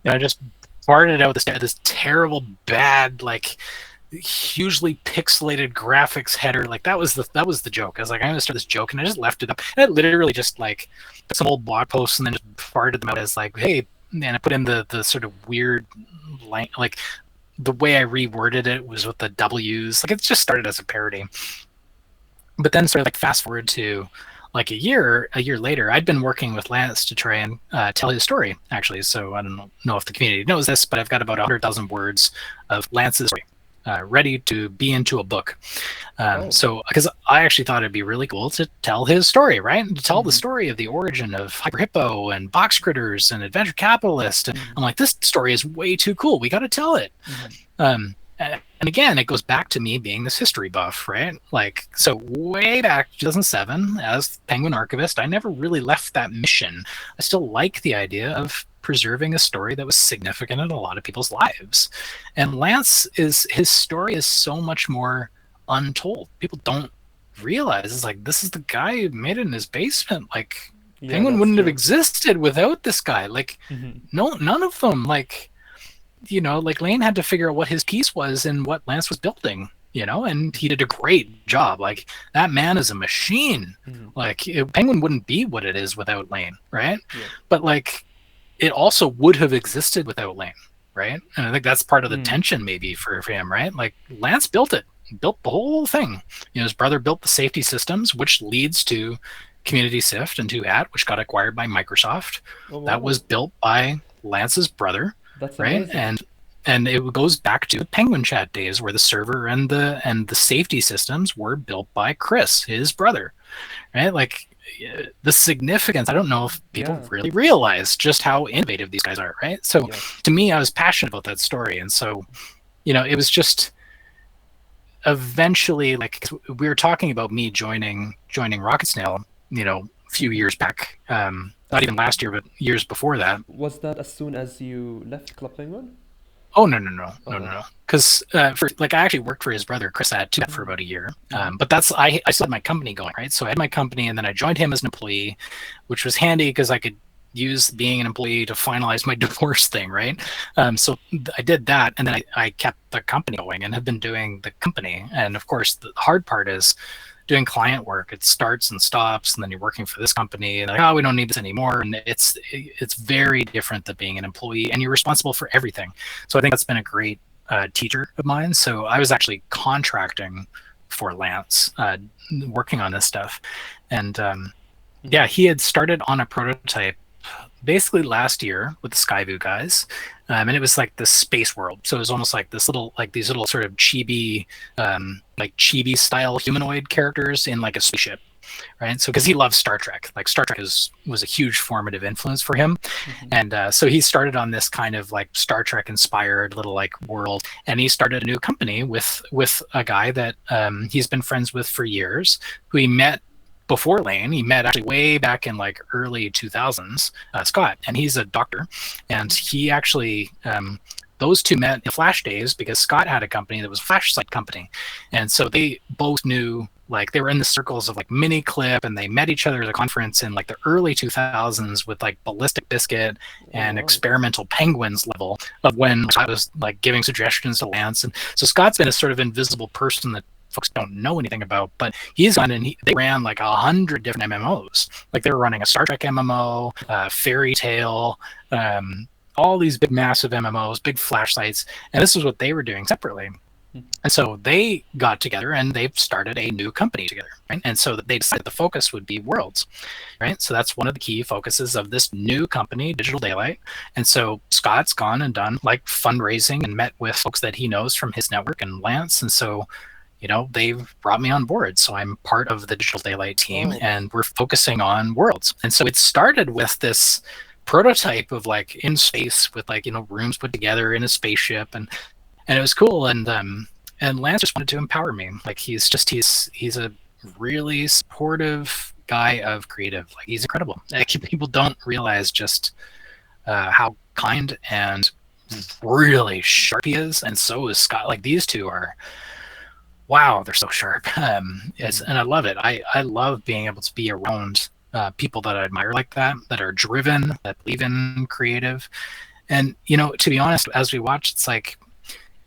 [SPEAKER 2] And I just farted out this terrible, bad, like hugely pixelated graphics header. Like that was the joke. I was like, I'm gonna start this joke, and I just left it up. And I literally just like put some old blog posts and then just farted them out as like, hey, and I put in the sort of weird like the way I reworded it was with the W's. Like it just started as a parody. But then sort of like fast forward to like a year later, I'd been working with Lance to try and tell his story, actually. So I don't know if the community knows this, but I've got about 100,000 words of Lance's story ready to be into a book. So, because I actually thought it'd be really cool to tell his story, right? And to tell the story of the origin of Hyper Hippo and Box Critters and Adventure Capitalist. And I'm like, this story is way too cool. We got to tell it. And again, it goes back to me being this history buff, right? Like, so way back 2007, as Penguin Archivist, I never really left that mission. I still like the idea of preserving a story that was significant in a lot of people's lives. And his story is so much more untold. People don't realize, it's like, this is the guy who made it in his basement. Like, Penguin wouldn't have existed without this guy. Like, no, none of them. Like, you know, like Lane had to figure out what his piece was and what Lance was building, you know, and he did a great job. Like, that man is a machine. Like, Penguin wouldn't be what it is without Lane, right? But like, it also would have existed without Lane, right? And I think that's part of the tension maybe for him, right? Like, Lance built it, built the whole thing. You know, his brother built the safety systems, which leads to Community Sift and 2@, which got acquired by Microsoft. That was built by Lance's brother.
[SPEAKER 1] That's
[SPEAKER 2] right.
[SPEAKER 1] amazing.
[SPEAKER 2] and it goes back to the Penguin Chat days where the server and the safety systems were built by Chris, his brother, right? Like the significance. I don't know if people really realize just how innovative these guys are, right? So to me, I was passionate about that story, and so it was just eventually like we were talking about me joining Rocket Snail, a few years back. Not even last year, but years before that.
[SPEAKER 1] Was that as soon as you left Club Penguin?
[SPEAKER 2] Oh, no. Because I actually worked for his brother, Chris, at Two for about a year. But I still had my company going, right? So I had my company, and then I joined him as an employee, which was handy because I could use being an employee to finalize my divorce thing, right? So I did that, and then I kept the company going and have been doing the company. And of course, the hard part is doing client work. It starts and stops, and then you're working for this company, and like, oh, we don't need this anymore. And it's very different than being an employee, and you're responsible for everything. So I think that's been a great teacher of mine. So I was actually contracting for Lance, working on this stuff, and he had started on a prototype basically last year with the Skyview guys, and it was like the space world. So it was almost like these little sort of chibi style humanoid characters in like a spaceship, right? So because he loves Star Trek, like Star Trek was a huge formative influence for him, and so he started on this kind of like Star Trek inspired little like world, and he started a new company with a guy that he's been friends with for years, who he met before Lane. He met actually way back in like early 2000s, Scott, and he's a doctor, and he actually those two met in Flash days because Scott had a company that was a Flash site company, and so they both knew, like they were in the circles of like Mini Clip, and they met each other at a conference in like the early 2000s with like Ballistic Biscuit and Experimental Penguins level of when I was like giving suggestions to Lance. And so Scott's been a sort of invisible person that folks don't know anything about, but he's gone and they ran like 100 different MMOs. Like they were running a Star Trek MMO, Fairy Tale, all these big massive MMOs, big Flash sites, and this is what they were doing separately. And so they got together and they've started a new company together, right? And so they decided the focus would be worlds, right? So that's one of the key focuses of this new company, Digital Daylight. And so Scott's gone and done like fundraising and met with folks that he knows from his network and Lance. And so they've brought me on board. So I'm part of the Digital Daylight team, and we're focusing on worlds. And so it started with this prototype of like in space with like, rooms put together in a spaceship, and it was cool. And Lance just wanted to empower me. Like he's a really supportive guy of creative. Like he's incredible. Like, people don't realize just how kind and really sharp he is. And so is Scott. Like these two are, wow, they're so sharp. And I love it. I love being able to be around people that I admire like that are driven, that believe in creative. And, to be honest, as we watched, it's like,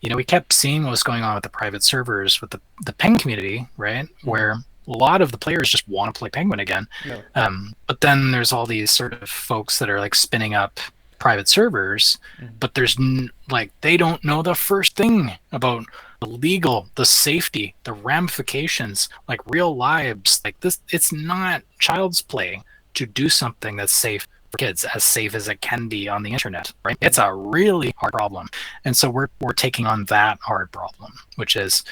[SPEAKER 2] we kept seeing what was going on with the private servers, with the Penguin community, right? Where a lot of the players just want to play Penguin again. Yeah. But then there's all these sort of folks that are like spinning up private servers, but there's they don't know the first thing about the legal, the safety, the ramifications, like real lives. Like this, it's not child's play to do something that's safe for kids, as safe as it can be on the internet, right? It's a really hard problem. And so we're taking on that hard problem, which is,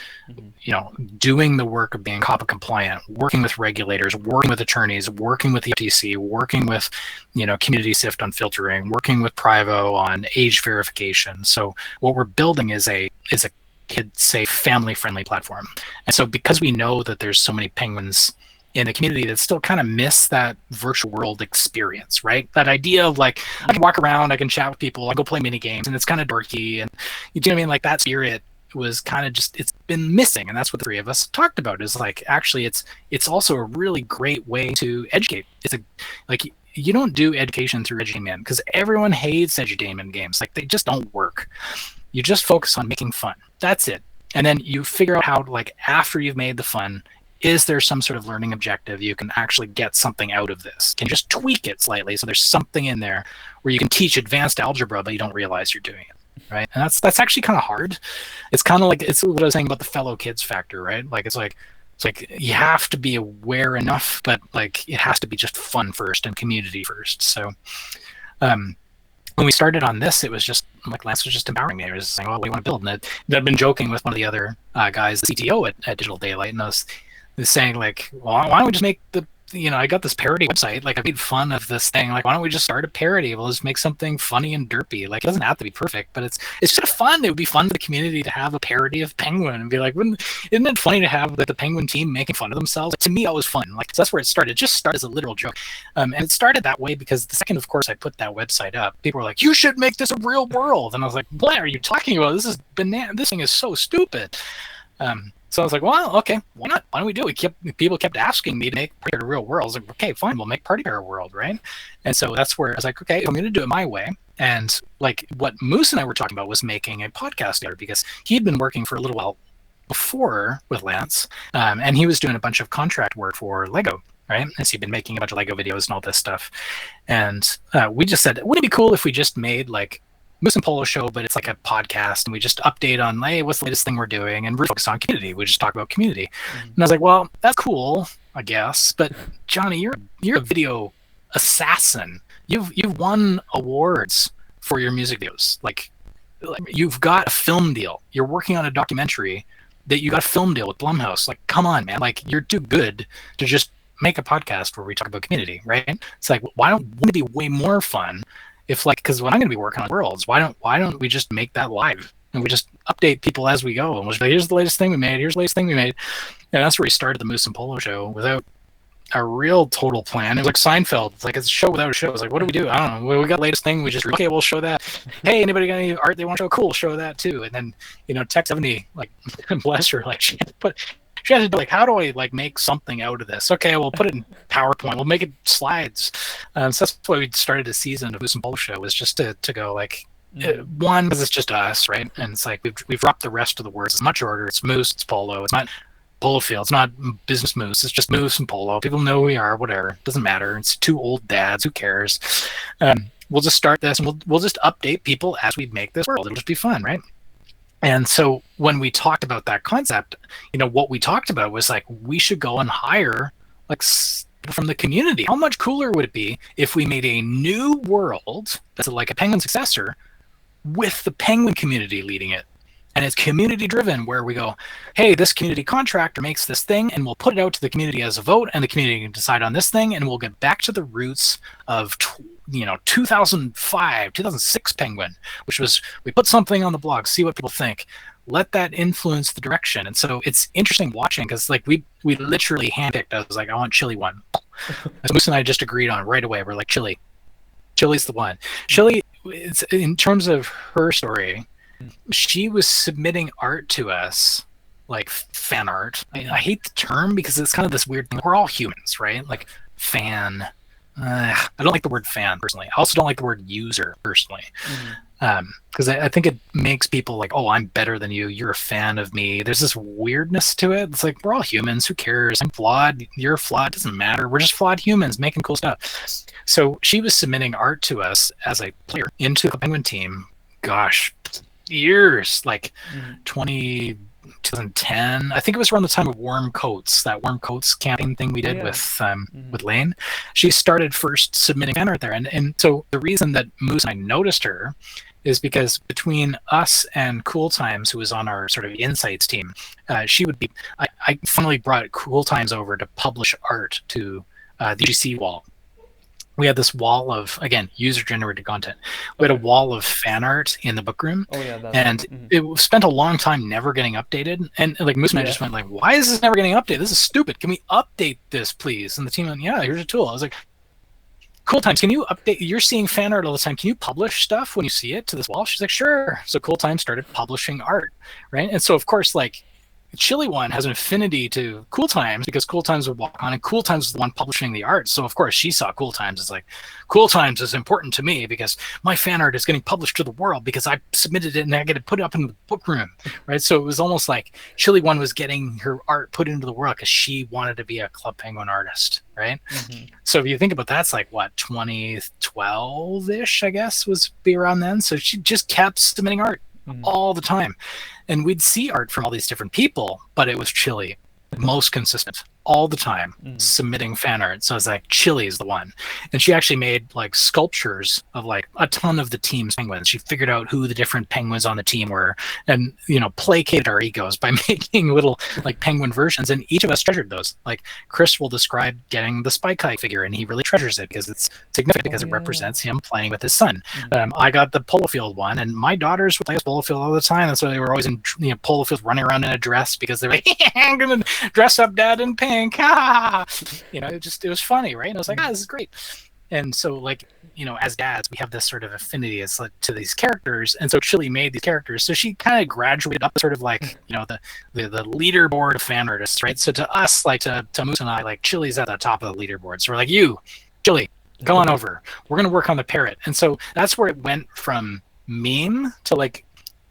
[SPEAKER 2] doing the work of being COPPA compliant, working with regulators, working with attorneys, working with the FTC, working with, Community SIFT on filtering, working with Privo on age verification. So what we're building is a kid-safe, family-friendly platform. And so because we know that there's so many penguins in the community that still kind of miss that virtual world experience, right? That idea of like, I can walk around, I can chat with people, I go play mini games, and it's kind of dorky, and you know what I mean? Like that spirit was kind of just, it's been missing. And that's what the three of us talked about, is like, actually it's also a really great way to educate. It's you don't do education through edutainment, because everyone hates edutainment games. Like they just don't work. You just focus on making fun. That's it. And then you figure out how to, like, after you've made the fun, is there some sort of learning objective you can actually get something out of this? Can you just tweak it slightly so there's something in there where you can teach advanced algebra, but you don't realize you're doing it, right? And that's actually kind of hard. It's kind of like, it's what I was saying about the fellow kids factor, right? Like it's like you have to be aware enough, but like it has to be just fun first and community first. So when we started on this, it was just like Lance was just empowering me. He was saying, "Oh, what do you want to build?" And I'd been joking with one of the other guys, the CTO at Digital Daylight, and I was saying like, well, why don't we just make I got this parody website. Like, I made fun of this thing. Like, why don't we just start a parody? We'll just make something funny and derpy. Like, it doesn't have to be perfect, but it's just fun. It would be fun for the community to have a parody of Penguin and be like, isn't it funny to have the Penguin team making fun of themselves? Like, to me, it was fun. Like, so that's where it started. It just started as a literal joke. And it started that way because the second, of course, I put that website up, people were like, you should make this a real world. And I was like, what are you talking about? This is banana. This thing is so stupid. So I was like, well, okay, why not? Why don't we do it? People kept asking me to make Party Bear a real world. I was like, okay, fine, we'll make Party Bear a world, right? And so that's where I was like, okay, I'm going to do it my way. And like what Moose and I were talking about was making a podcast together, because he'd been working for a little while before with Lance, and he was doing a bunch of contract work for Lego, right? As he'd been making a bunch of Lego videos and all this stuff. And we just said, wouldn't it be cool if we just made like Moose and Polo show, but it's like a podcast, and we just update on, hey, what's the latest thing we're doing, and we're focused on community. We just talk about community. And I was like, well, that's cool, I guess, but Johnny, you're a video assassin. You've won awards for your music videos. Like, you've got a film deal. You're working on a documentary that you got a film deal with Blumhouse. Like, come on, man. Like, you're too good to just make a podcast where we talk about community, right? It's like, wouldn't it be way more fun if, like, because when I'm going to be working on worlds, why don't we just make that live, and we just update people as we go, and we'll just be like, here's the latest thing we made, here's the latest thing we made. And that's where we started the Moose and Polo show without a real total plan. It was like Seinfeld. It's like, it's a show without a show. It's like, what do we do? I don't know. We got the latest thing. We just, okay, we'll show that. Hey, anybody got any art they want to show? Cool, show that too. And then, Tech 70, like, bless her, like, she had to do, like, how do I, like, make something out of this? Okay, we'll put it in PowerPoint. We'll make it slides. So that's why we started a season of Moose and Polo show, was just to go, like, one, because it's just us, right? And it's like we've dropped the rest of the words. It's much order. It's Moose, it's Polo. It's not Polo Field. It's not Business Moose. It's just Moose and Polo. People know who we are. Whatever. Doesn't matter. It's two old dads. Who cares? We'll just start this, and we'll just update people as we make this world. It'll just be fun, right? And so when we talked about that concept, what we talked about was like, we should go and hire like from the community. How much cooler would it be if we made a new world that's like a Penguin successor with the Penguin community leading it? And it's community driven, where we go, hey, this community contractor makes this thing, and we'll put it out to the community as a vote, and the community can decide on this thing, and we'll get back to the roots of 2005, 2006 Penguin, which was, we put something on the blog, see what people think, let that influence the direction. And so it's interesting watching, because like we literally handpicked. I was like, I want Chili one. So Moose and I just agreed on it right away. We're like, Chili's the one. Chili, it's, in terms of her story, she was submitting art to us, like fan art. I hate the term because it's kind of this weird thing. We're all humans, right? Like fan. I don't like the word fan personally. I also don't like the word user personally, because I think it makes people like, oh, I'm better than you. You're a fan of me. There's this weirdness to it. It's like, we're all humans. Who cares? I'm flawed. You're flawed. It doesn't matter. We're just flawed humans making cool stuff. So she was submitting art to us as a player into the Penguin team. Gosh, years, like 2010. I think it was around the time of Warm Coats, that Warm Coats campaign thing we did with Lane. She started first submitting fan art there, and so the reason that Moose and I noticed her is because between us and Cool Times, who was on our sort of insights team, she would be. I finally brought Cool Times over to publish art to the UGC wall. We had this wall of, again, user-generated content. We had a wall of fan art in the book room, it spent a long time never getting updated. And like Moose and I just went like, why is this never getting updated? This is stupid. Can we update this, please? And the team went, yeah, here's a tool. I was like, Cool Times, can you update? You're seeing fan art all the time. Can you publish stuff when you see it to this wall? She's like, sure. So Cool Times started publishing art, right? And so, of course, like, Chili One has an affinity to Cool Times because Cool Times would walk on, and Cool Times was the one publishing the art. So of course she saw Cool Times as like, Cool Times is important to me because my fan art is getting published to the world because I submitted it and I get to put it up in the book room, right? So it was almost like Chili One was getting her art put into the world because she wanted to be a Club Penguin artist, right? So if you think about that, it's like what, 2012-ish, I guess, was be around then. So she just kept submitting art all the time. And we'd see art from all these different people, but it was Chili, most consistent all the time submitting fan art. So I was like, Chili's the one. And she actually made like sculptures of like a ton of the team's penguins. She figured out who the different penguins on the team were and, you know, placated our egos by making little like penguin versions. And each of us treasured those. Like Chris will describe getting the Spike High figure, and he really treasures it because it's significant because it represents him playing with his son. I got the Polo Field one, and my daughters would play with Polo Field all the time. That's why they were always in, you know, Polo Field running around in a dress because they're like, I'm going to dress up Dad in pink. You know, it was funny, right? And I was like, this is great. And so, like, you know, as dads, we have this sort of affinity as like, to these characters, and so Chili made these characters. So she kind of graduated up, sort of like, you know, the leaderboard of fan artists, right? So to us, like to Moose and I, like Chili's at the top of the leaderboard. So we're like, you, Chili, go on over. We're gonna work on the parrot. And so that's where it went from meme to like,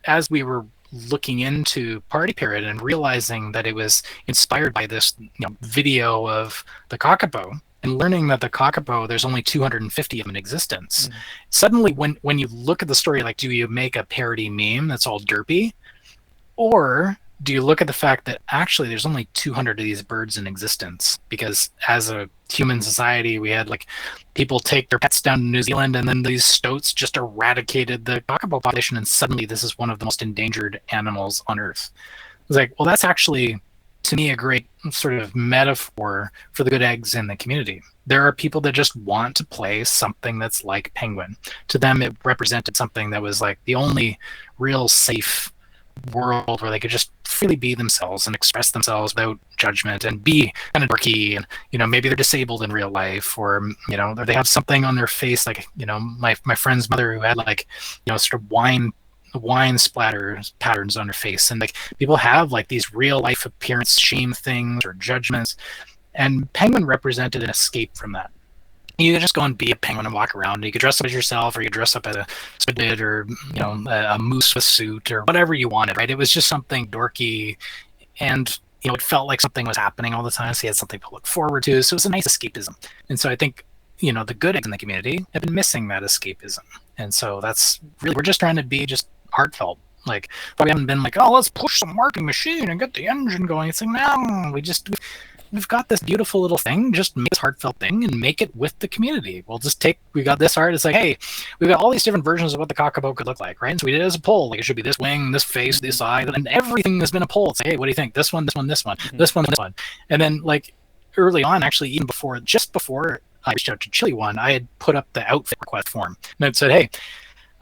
[SPEAKER 2] as we were looking into Party Parrot and realizing that it was inspired by this, you know, video of the kakapo, and learning that the kakapo, there's only 250 of them in existence. Suddenly, when you look at the story, like, do you make a parody meme that's all derpy, or do you look at the fact that actually there's only 200 of these birds in existence? Because as a human society, we had like people take their pets down to New Zealand, and then these stoats just eradicated the kakapo population, and suddenly this is one of the most endangered animals on Earth. It's like, well, that's actually, to me, a great sort of metaphor for the good eggs in the community. There are people that just want to play something that's like Penguin. To them, it represented something that was like the only real safe world where they could just freely be themselves and express themselves without judgment and be kind of dorky, and, you know, maybe they're disabled in real life, or, you know, they have something on their face, like, you know, my friend's mother who had like, you know, sort of wine splatter patterns on her face, and like people have like these real life appearance shame things or judgments, and Penguin represented an escape from that. You could just go and be a penguin and walk around. You could dress up as yourself, or you could dress up as a squid, or, you know, a moose with a suit, or whatever you wanted, right? It was just something dorky, and, you know, it felt like something was happening all the time, so you had something to look forward to. So it was a nice escapism. And so I think, you know, the good eggs in the community have been missing that escapism. And so that's really, we're just trying to be just heartfelt. Like, we haven't been like, oh, let's push some marking machine and get the engine going. It's like, no, we've got this beautiful little thing, just make this heartfelt thing and make it with the community. We got this art, it's like, hey, we've got all these different versions of what the kakapo could look like, right? And so we did it as a poll, like it should be this wing, this face, this eye, and everything has been a poll. It's like, hey, what do you think? This one, this one, this one, this one, this one. And then, like, early on, actually, even just before I reached out to Chili One, I had put up the outfit request form, and it said, hey,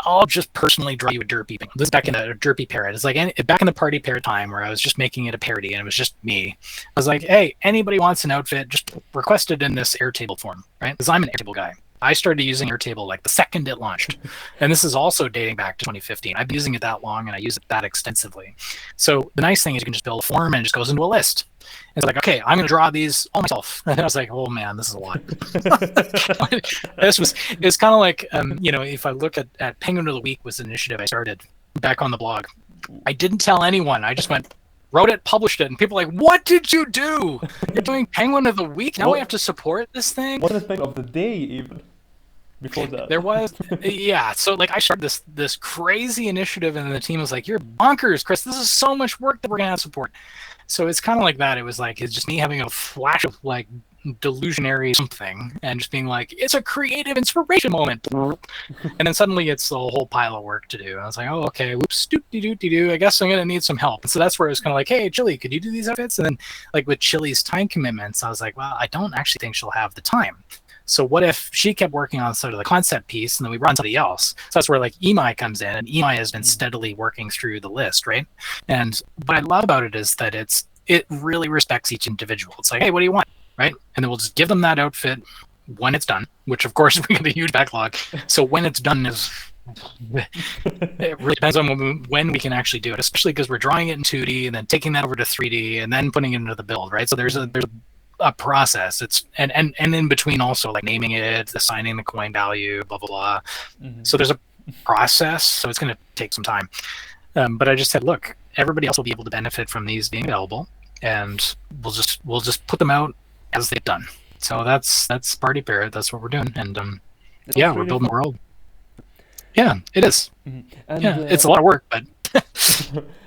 [SPEAKER 2] I'll just personally draw you a derpy penguin. This is back in a derpy parrot. It's like back in the Party Parrot time where I was just making it a parody and it was just me. I was like, hey, anybody wants an outfit, just request it in this Airtable form, right? Because I'm an Airtable guy. I started using Airtable like the second it launched. And this is also dating back to 2015. I've been using it that long and I use it that extensively. So the nice thing is you can just build a form and it just goes into a list. And it's like, okay, I'm going to draw these all myself. And I was like, oh man, this is a lot. It's kind of like, you know, if I look at Penguin of the Week was an initiative I started back on the blog. I didn't tell anyone. I just wrote it, published it, and people were like, what did you do? You're doing Penguin of the Week? Now we have to support this thing?
[SPEAKER 1] What is Penguin of the Day even? Before that.
[SPEAKER 2] There was, yeah. So like I started this crazy initiative, and the team was like, you're bonkers, Chris. This is so much work that we're going to have to support. So it's kind of like that. It was like, it's just me having a flash of like delusionary something and just being like, it's a creative inspiration moment. And then suddenly it's a whole pile of work to do. And I was like, oh, okay, whoops, doop-de-doop-de-doo. I guess I'm going to need some help. And so that's where it was kind of like, hey, Chili, could you do these outfits? And then like with Chili's time commitments, I was like, well, I don't actually think she'll have the time. So what if she kept working on sort of the concept piece and then we brought in somebody else? So that's where like Imai comes in, and Imai has been steadily working through the list, right? And what I love about it is that it really respects each individual. It's like, hey, what do you want, right? And then we'll just give them that outfit when it's done, which of course we get a huge backlog. So when it's done is, it really depends on when we can actually do it, especially because we're drawing it in 2D and then taking that over to 3D and then putting it into the build, right? So there's a process. It's and in between also like naming it, assigning the coin value, blah blah blah. So there's a process, so it's going to take some time. But I just said, look, everybody else will be able to benefit from these being available, and we'll just put them out as they've done. So that's Party Parrot. That's what we're doing, and yeah, we're building the world. Yeah, it is.
[SPEAKER 1] And,
[SPEAKER 2] yeah, it's a lot of work, but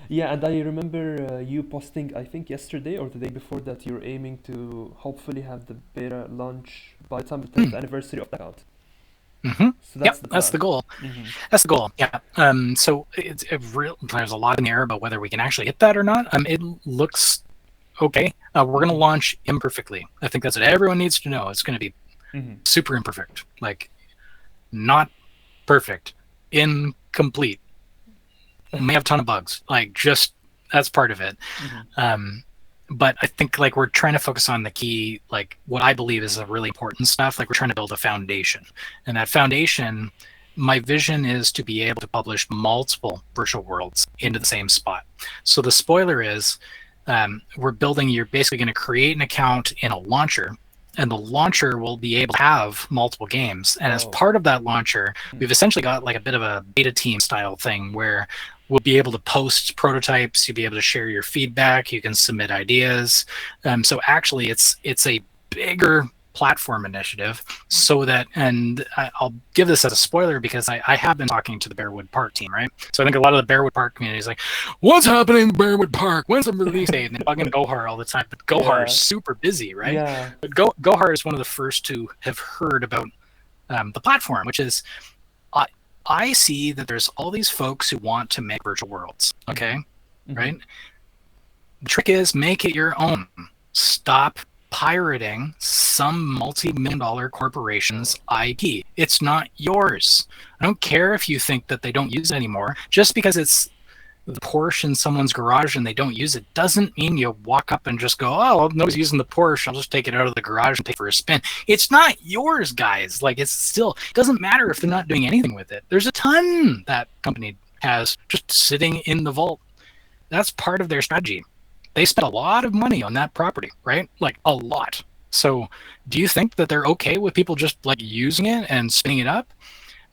[SPEAKER 1] Yeah, and I remember you posting, I think yesterday or the day before, that you're aiming to hopefully have the beta launch by the time the 10th anniversary of Blackout.
[SPEAKER 2] Mm-hmm.
[SPEAKER 1] So
[SPEAKER 2] Yep,
[SPEAKER 1] that's the
[SPEAKER 2] that's
[SPEAKER 1] plan.
[SPEAKER 2] the goal.
[SPEAKER 1] Mm-hmm.
[SPEAKER 2] That's the goal. Yeah. So there's a lot in the air about whether we can actually hit that or not. It looks okay. We're going to
[SPEAKER 1] Mm-hmm.
[SPEAKER 2] launch imperfectly. I think that's what everyone needs to know. It's going to be
[SPEAKER 1] Mm-hmm.
[SPEAKER 2] super imperfect, like not perfect, incomplete. May have a ton of bugs. Like just that's part of it.
[SPEAKER 1] Mm-hmm.
[SPEAKER 2] But I think like we're trying to focus on the key, like what I believe is the really important stuff. Like we're trying to build a foundation, and that foundation, my vision is to be able to publish multiple virtual worlds into the same spot. So the spoiler is, we're building. You're basically going to create an account in a launcher, and the launcher will be able to have multiple games. And as
[SPEAKER 1] Oh.
[SPEAKER 2] part of that launcher, we've essentially got like a bit of a beta team style thing where we'll be able to post prototypes. You'll be able to share your feedback. You can submit ideas. So actually, it's a bigger platform initiative. So that, and I'll give this as a spoiler because I have been talking to the Bearwood Park team, right? So I think a lot of the Bearwood Park community is like, "What's happening in Bearwood Park? When's the release date?" And they're bugging Gohar all the time. But Gohar is super busy, right?
[SPEAKER 1] Yeah.
[SPEAKER 2] But Gohar is one of the first to have heard about the platform, which is. I see that there's all these folks who want to make virtual worlds, okay?
[SPEAKER 1] Mm-hmm.
[SPEAKER 2] Right? The trick is make it your own. Stop pirating some multi-million-dollar corporation's IP. It's not yours. I don't care if you think that they don't use it anymore. Just because it's the Porsche in someone's garage and they don't use it doesn't mean you walk up and just go, "Oh, well, nobody's using the Porsche. I'll just take it out of the garage and take it for a spin." It's not yours, guys. Like, it's still, it doesn't matter if they're not doing anything with it. There's a ton that company has just sitting in the vault. That's part of their strategy. They spent a lot of money on that property, right? Like a lot. So do you think that they're okay with people just like using it and spinning it up?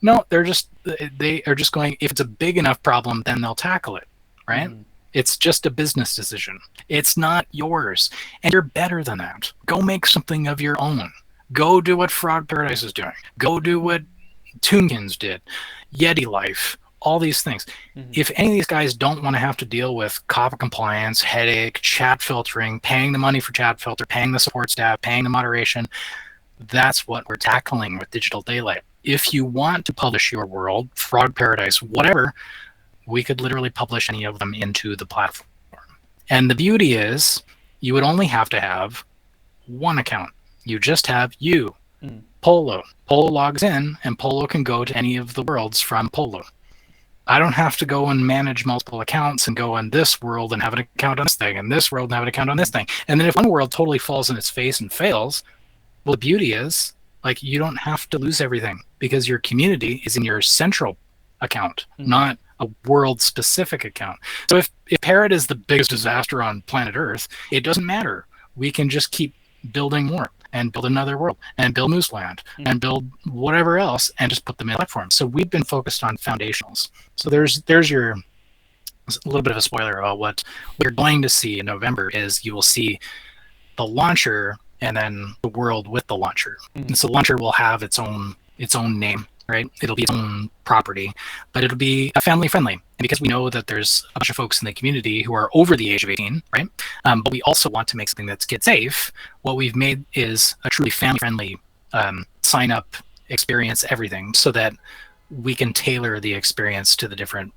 [SPEAKER 2] No, they are just going, if it's a big enough problem, then they'll tackle it, right? Mm-hmm. It's just a business decision. It's not yours. And you're better than that. Go make something of your own. Go do what Frog Paradise is doing. Go do what Toonkins did, Yeti Life, all these things. Mm-hmm. If any of these guys don't want to have to deal with COPPA compliance, headache, chat filtering, paying the money for chat filter, paying the support staff, paying the moderation, that's what we're tackling with Digital Daylight. If you want to publish your world, Frog Paradise, whatever, we could literally publish any of them into the platform. And the beauty is you would only have to have one account. You just have you, Polo. Polo logs in, and Polo can go to any of the worlds from Polo. I don't have to go and manage multiple accounts and go on this world and have an account on this thing, and this world and have an account on this thing. And then if one world totally falls on its face and fails, well, the beauty is, like, you don't have to lose everything because your community is in your central account, not a world-specific account. So if Parrot is the biggest disaster on planet Earth, it doesn't matter. We can just keep building more and build another world and build Mooseland and build whatever else and just put them in the platform. So we've been focused on foundationals. So there's your a little bit of a spoiler about what we're going to see in November is you will see the launcher and then the world with the launcher. And so the launcher will have its own name, right? It'll be its own property, but it'll be family friendly. And because we know that there's a bunch of folks in the community who are over the age of 18, right? But we also want to make something that's kid safe. What we've made is a truly family friendly sign up experience, everything, so that we can tailor the experience to the different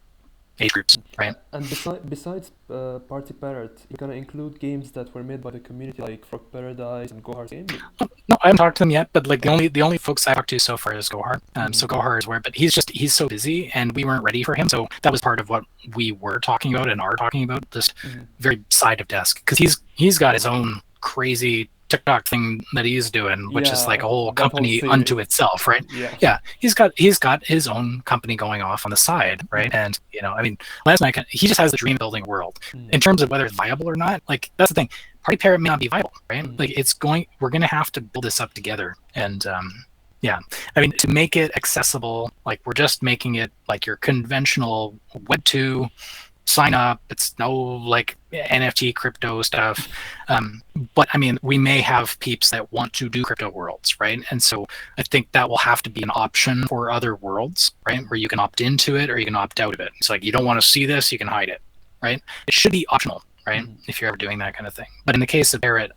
[SPEAKER 2] age groups, right?
[SPEAKER 1] And besides Party Parrot, you're gonna include games that were made by the community, like Frog Paradise and Gohar's game?
[SPEAKER 2] No, I haven't talked to them yet, but like the only folks I talked to so far is Gohar. So Gohar is where, but he's so busy, and we weren't ready for him. So that was part of what we were talking about and are talking about, this very side of desk, because he's got his own crazy TikTok thing that he's doing, which is like a whole company unto itself, right? Yeah, he's got his own company going off on the side, right? And I mean, last night he just has the dream of building a world. In terms of whether it's viable or not, like that's the thing. Party Parrot may not be viable, right? Like we're gonna have to build this up together, and yeah, I mean, to make it accessible, like we're just making it like your conventional Web 2. Sign up. It's no like NFT crypto stuff. But I mean, we may have peeps that want to do crypto worlds, right? And so I think that will have to be an option for other worlds, right? Where you can opt into it or you can opt out of it. It's like, you don't want to see this, you can hide it. right? It should be optional, right? If you're ever doing that kind of thing. But in the case of Parrot,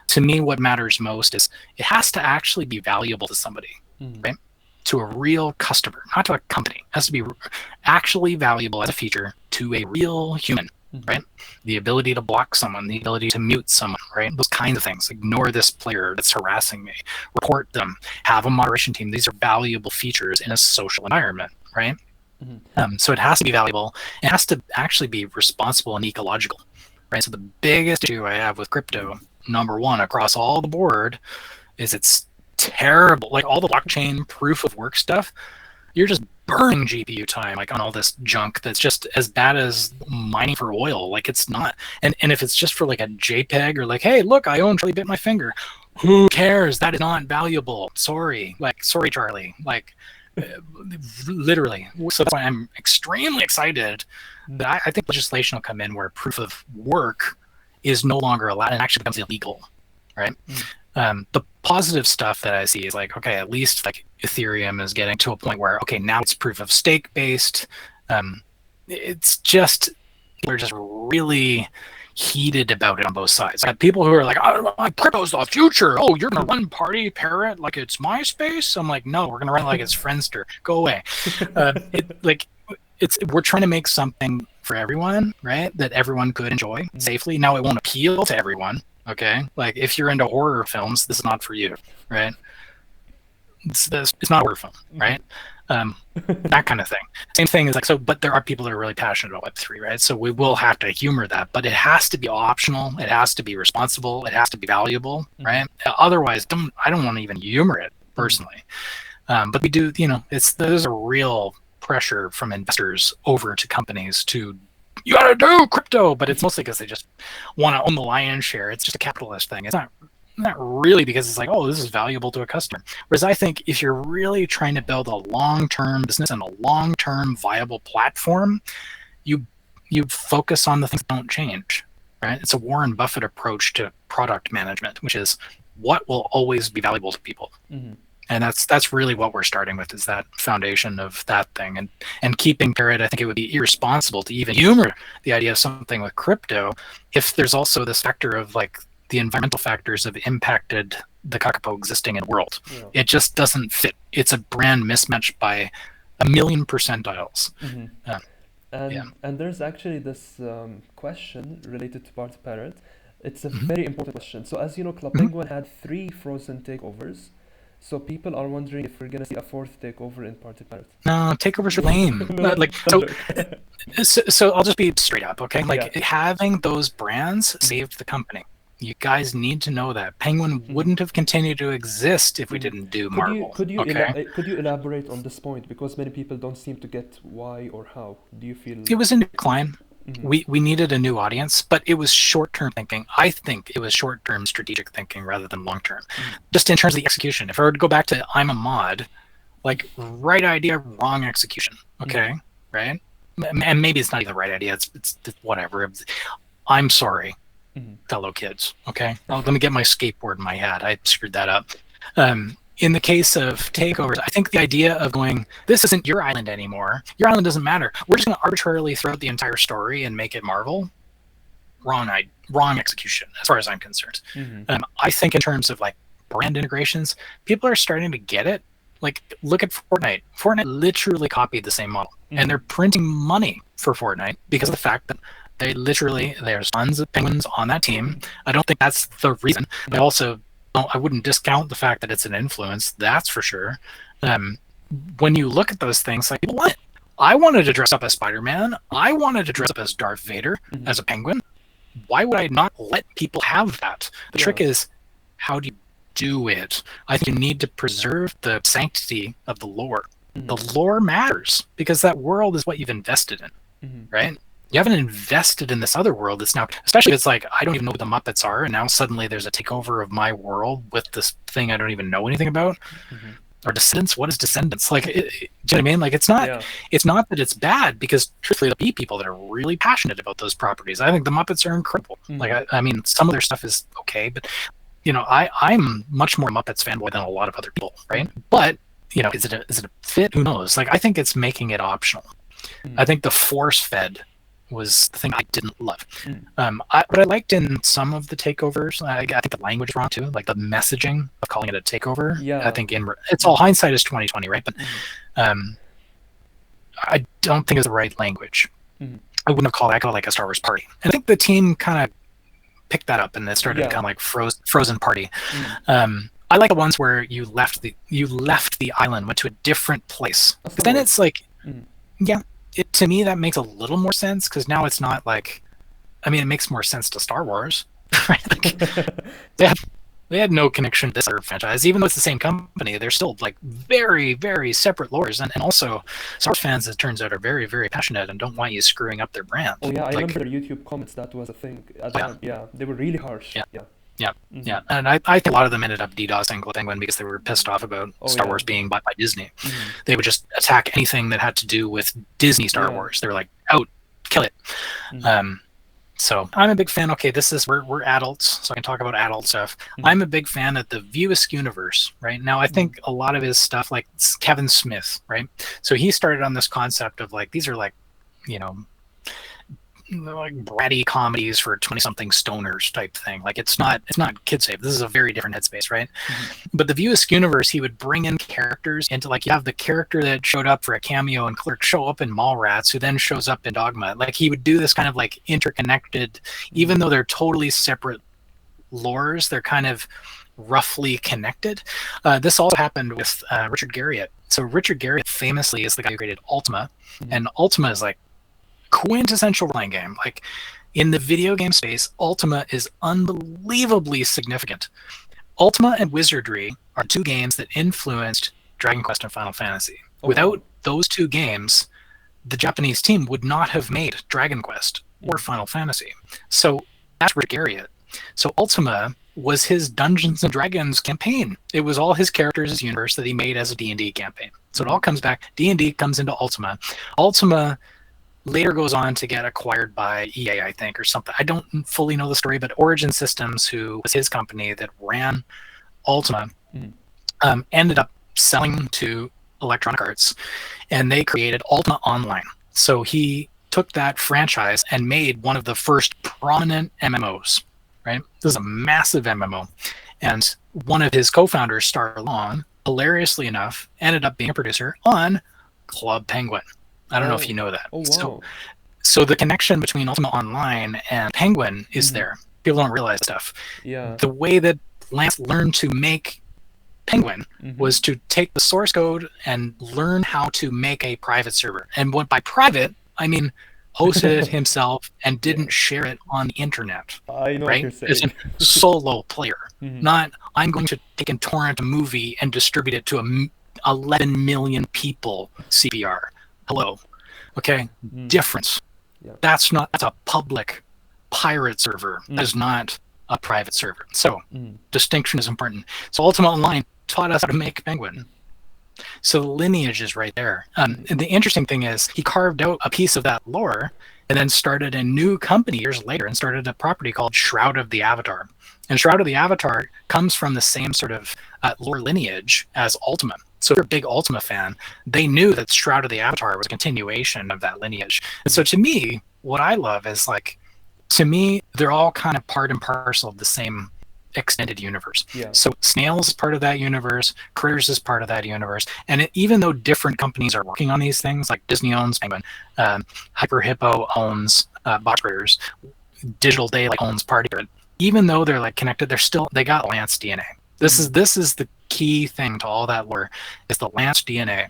[SPEAKER 2] to me, what matters most is it has to actually be valuable to somebody, right? To a real customer, not to a company. It has to be actually valuable as a feature to a real human, right? The ability to block someone, the ability to mute someone, right? Those kinds of things. Ignore this player that's harassing me. Report them. Have a moderation team. These are valuable features in a social environment, right? So it has to be valuable. It has to actually be responsible and ecological, right? So the biggest issue I have with crypto, number one, across all the board, is it's terrible. Like all the blockchain proof of work stuff, you're just burning GPU time like on all this junk that's just as bad as mining for oil. Like it's not. And if it's just for like a JPEG or like, hey, look, I Charlie bit my finger. Who cares? That is not valuable. Sorry, Charlie. Like literally. So that's why I'm extremely excited that I think legislation will come in where proof of work is no longer allowed and actually becomes illegal, right? The positive stuff that I see is like, okay, at least like Ethereum is getting to a point where, okay, now it's proof of stake based. It's just, we're just really heated about it on both sides. I have people who are like, oh, crypto's the future. Oh, you're going to run party Parrot like it's MySpace? I'm like, no, we're going to run it like it's Friendster. Go away. We're trying to make something for everyone, right? That everyone could enjoy safely. Now, it won't appeal to everyone. Okay, like if you're into horror films, this is not for you, right? It's not a horror film, right? That kind of thing. Same thing is like, so, but there are people that are really passionate about Web3, right? So we will have to humor that, but it has to be optional. It has to be responsible. It has to be valuable, right? Otherwise, I don't want to even humor it personally. But we do, there's a real pressure from investors over to companies to, you gotta do crypto, but it's mostly because they just want to own the lion's share. It's just a capitalist thing. It's not really because it's like, oh, this is valuable to a customer. Whereas I think if you're really trying to build a long-term business and a long-term viable platform, you focus on the things that don't change, right? It's a Warren Buffett approach to product management, which is what will always be valuable to people. And that's really what we're starting with, is that foundation of that thing. And keeping Parrot, I think it would be irresponsible to even humor the idea of something with crypto if there's also this factor of like the environmental factors have impacted the Kakapo existing in the world. It just doesn't fit. It's a brand mismatch by a million percentiles.
[SPEAKER 1] And there's actually this question related to Party Parrot. It's a very important question. So as you know, Club Penguin had 3 frozen takeovers. So people are wondering if we're gonna see a 4th takeover in Party Parrot.
[SPEAKER 2] No, takeovers are lame. So I'll just be straight up, okay? Like having those brands saved the company. You guys need to know that Penguin wouldn't have continued to exist if we didn't do Marvel.
[SPEAKER 1] Could you elaborate on this point, because many people don't seem to get why or how? Do you feel
[SPEAKER 2] it was in decline? We needed a new audience, but it was short-term thinking. I think it was short-term strategic thinking rather than long-term. Just in terms of the execution. If I were to go back to I'm a mod, like right idea, wrong execution. Okay, right? And maybe it's not even the right idea. It's whatever. I'm sorry, fellow kids. Okay, let me get my skateboard in my hat. I screwed that up. In the case of takeovers, I think the idea of going, this isn't your island anymore. Your island doesn't matter. We're just going to arbitrarily throw out the entire story and make it Marvel. Wrong execution, as far as I'm concerned. I think in terms of like brand integrations, people are starting to get it. Like, look at Fortnite. Fortnite literally copied the same model, and they're printing money for Fortnite because of the fact that there's tons of penguins on that team. I don't think that's the reason, but also, I wouldn't discount the fact that it's an influence, that's for sure. When you look at those things, like, what? I wanted to dress up as Spider-Man. I wanted to dress up as Darth Vader, as a penguin. Why would I not let people have that? The trick is, how do you do it? I think you need to preserve the sanctity of the lore. The lore matters, because that world is what you've invested in, right? You haven't invested in this other world that's now, especially if it's like, I don't even know what the Muppets are, and now suddenly there's a takeover of my world with this thing I don't even know anything about. Or Descendants, what is Descendants? Like, do you know what I mean? Like, it's not that it's bad, because truthfully there'll be people that are really passionate about those properties. I think the Muppets are incredible. Like, I mean, some of their stuff is okay, but, I'm much more Muppets fanboy than a lot of other people, right? But, is it a fit? Who knows? Like, I think it's making it optional. I think the force-fed was the thing I didn't love.
[SPEAKER 1] Mm.
[SPEAKER 2] But I liked in some of the takeovers. I think the language is wrong too, like the messaging of calling it a takeover. I
[SPEAKER 1] Yeah.
[SPEAKER 2] think it's all hindsight is 2020, right? But
[SPEAKER 1] Mm.
[SPEAKER 2] I don't think it's the right language.
[SPEAKER 1] Mm.
[SPEAKER 2] I wouldn't have called it like a Star Wars party. And I think the team kind of picked that up, and it started
[SPEAKER 1] Yeah.
[SPEAKER 2] kind of like frozen party.
[SPEAKER 1] Mm.
[SPEAKER 2] I like the ones where you left the island, went to a different place.
[SPEAKER 1] That's
[SPEAKER 2] But
[SPEAKER 1] the
[SPEAKER 2] then
[SPEAKER 1] word.
[SPEAKER 2] it's like,
[SPEAKER 1] Mm.
[SPEAKER 2] yeah, to me that makes a little more sense because now it's not like, I mean, it makes more sense to Star Wars, right? Like, they had no connection to this other franchise, even though it's the same company. They're still like very, very separate lores, and also Star Wars fans, it turns out, are very, very passionate and don't want you screwing up their brand.
[SPEAKER 1] Oh yeah, I
[SPEAKER 2] Like,
[SPEAKER 1] remember their YouTube comments. That was a thing at the
[SPEAKER 2] yeah,
[SPEAKER 1] time. Yeah, they were really harsh.
[SPEAKER 2] yeah.
[SPEAKER 1] Yeah.
[SPEAKER 2] Yeah,
[SPEAKER 1] Mhm.
[SPEAKER 2] yeah, and I think a lot of them ended up DDoSing Club Penguin because they were pissed off about
[SPEAKER 1] Oh
[SPEAKER 2] Star
[SPEAKER 1] yeah.
[SPEAKER 2] Wars being bought by Disney.
[SPEAKER 1] Mhm.
[SPEAKER 2] They would just attack anything that had to do with Disney Star
[SPEAKER 1] Yeah.
[SPEAKER 2] Wars. They were like, out, kill it.
[SPEAKER 1] Mhm.
[SPEAKER 2] So I'm a big fan. Okay, we're adults, so I can talk about adult stuff.
[SPEAKER 1] Mhm.
[SPEAKER 2] I'm a big fan of the View Askew universe, right? Now I think a lot of his stuff, like Kevin Smith, right? So he started on this concept of like, these are like, you know, like bratty comedies for 20-something stoners type thing. Like it's not kid safe. This is a very different headspace, right?
[SPEAKER 1] Mhm.
[SPEAKER 2] But the View Askew universe, he would bring in characters into, like, you have the character that showed up for a cameo in Clerk show up in Mallrats, who then shows up in Dogma. Like he would do this kind of like interconnected, even though they're totally separate lores, they're kind of roughly connected. This also happened with Richard Garriott. So Richard Garriott famously is the guy who created Ultima, and Ultima is like quintessential role-playing game. Like in the video game space, Ultima is unbelievably significant. Ultima and Wizardry are two games that influenced Dragon Quest and Final Fantasy.
[SPEAKER 1] Oh,
[SPEAKER 2] Without
[SPEAKER 1] wow.
[SPEAKER 2] those two games, the Japanese team would not have made Dragon Quest or Final Fantasy. So that's Richard Garriott. So Ultima was his Dungeons and Dragons campaign. It was all his characters, his universe that he made as a D&D campaign. So it all comes back. D&D comes into Ultima. Ultima later goes on to get acquired by EA, I think, or something. I don't fully know the story, but Origin Systems, who was his company that ran Ultima, ended up selling to Electronic Arts, and they created Ultima Online. So he took that franchise and made one of the first prominent MMOs, right? This is a massive MMO. And one of his co-founders, Star Long, hilariously enough, ended up being a producer on Club Penguin. I don't know if you know that.
[SPEAKER 1] Oh wow.
[SPEAKER 2] So the connection between Ultima Online and Penguin is there. People don't realize stuff.
[SPEAKER 1] Yeah.
[SPEAKER 2] The way that Lance learned to make Penguin was to take the source code and learn how to make a private server. And what by private, I mean hosted it himself and didn't share it on the internet.
[SPEAKER 1] I know what
[SPEAKER 2] Right?
[SPEAKER 1] you're
[SPEAKER 2] It's
[SPEAKER 1] saying.
[SPEAKER 2] a solo player, not I'm going to take and torrent a movie and distribute it to 11 million people CPR. Hello. Okay. Difference.
[SPEAKER 1] Yeah.
[SPEAKER 2] That's a public pirate server. That is not a private server. So distinction is important. So Ultima Online taught us how to make Penguin. So the lineage is right there. And the interesting thing is he carved out a piece of that lore and then started a new company years later and started a property called Shroud of the Avatar. And Shroud of the Avatar comes from the same sort of lore lineage as Ultima. So if you're a big Ultima fan, they knew that Shroud of the Avatar was a continuation of that lineage. And so to me, what I love is like, to me, they're all kind of part and parcel of the same extended universe.
[SPEAKER 1] Yeah.
[SPEAKER 2] So Snails is part of that universe, Critters is part of that universe. And even though different companies are working on these things, like Disney owns Penguin, Hyper Hippo owns Box Critters, Digital Day like owns Party Grid, even though they're like connected, they got Lance DNA. This is the key thing to all that lore, is the Lance DNA.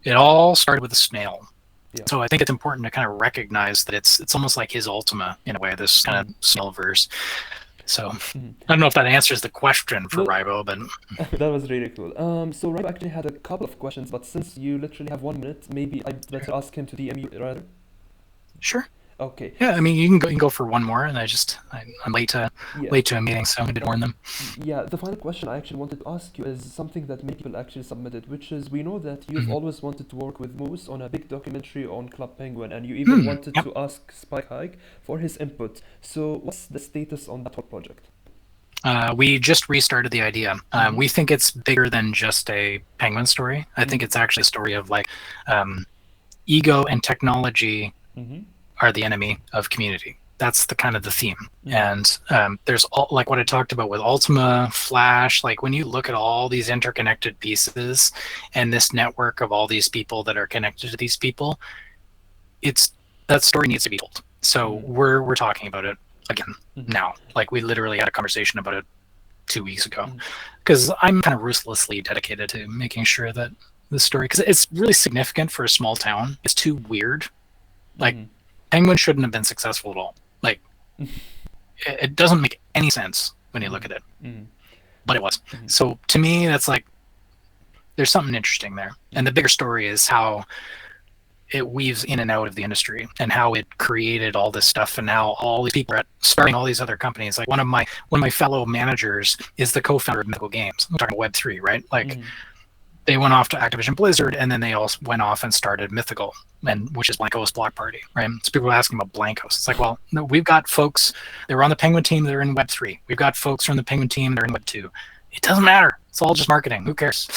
[SPEAKER 2] It all started with a snail. Yeah. So I think it's important to kind of recognize that it's almost like his Ultima in a way, this kind of snail verse. So I don't know if that answers the question for Rybo, but
[SPEAKER 1] that was really cool. So Rybo actually had a couple of questions, but since you literally have 1 minute, maybe I'd better ask him to DM you rather.
[SPEAKER 2] Sure.
[SPEAKER 1] Okay.
[SPEAKER 2] Yeah, I mean, you can go for one more, and I'm late to a meeting, so I'm going to warn them.
[SPEAKER 1] Yeah, the final question I actually wanted to ask you is something that many people actually submitted, which is, we know that you've always wanted to work with Moose on a big documentary on Club Penguin, and you even wanted to ask Spike Hike for his input. So what's the status on that whole project?
[SPEAKER 2] We just restarted the idea. We think it's bigger than just a Penguin story. I think it's actually a story of like ego and technology are the enemy of community. That's the kind of the theme.
[SPEAKER 1] Yeah.
[SPEAKER 2] And there's all, like what I talked about with Ultima, Flash, like when you look at all these interconnected pieces and this network of all these people that are connected to these people, it's that story needs to be told. So we're talking about it again now. Like we literally had a conversation about it 2 weeks ago, because I'm kind of ruthlessly dedicated to making sure that the story, because it's really significant for a small town. It's too weird. Like Penguin shouldn't have been successful at all. Like it doesn't make any sense when you look at it, but it was. So to me, that's like there's something interesting there. And the bigger story is how it weaves in and out of the industry and how it created all this stuff, and now all these people are starting all these other companies. Like one of my fellow managers is the co-founder of Mythical Games. I'm talking about Web3, right? Like they went off to Activision Blizzard, and then they also went off and started Mythical, which is Blanco's Block Party, right? So people are asking about Blancos. It's like, well, no, we've got folks that were on the Penguin team that are in Web3. We've got folks from the Penguin team that are in Web2. It doesn't matter. It's all just marketing. Who cares?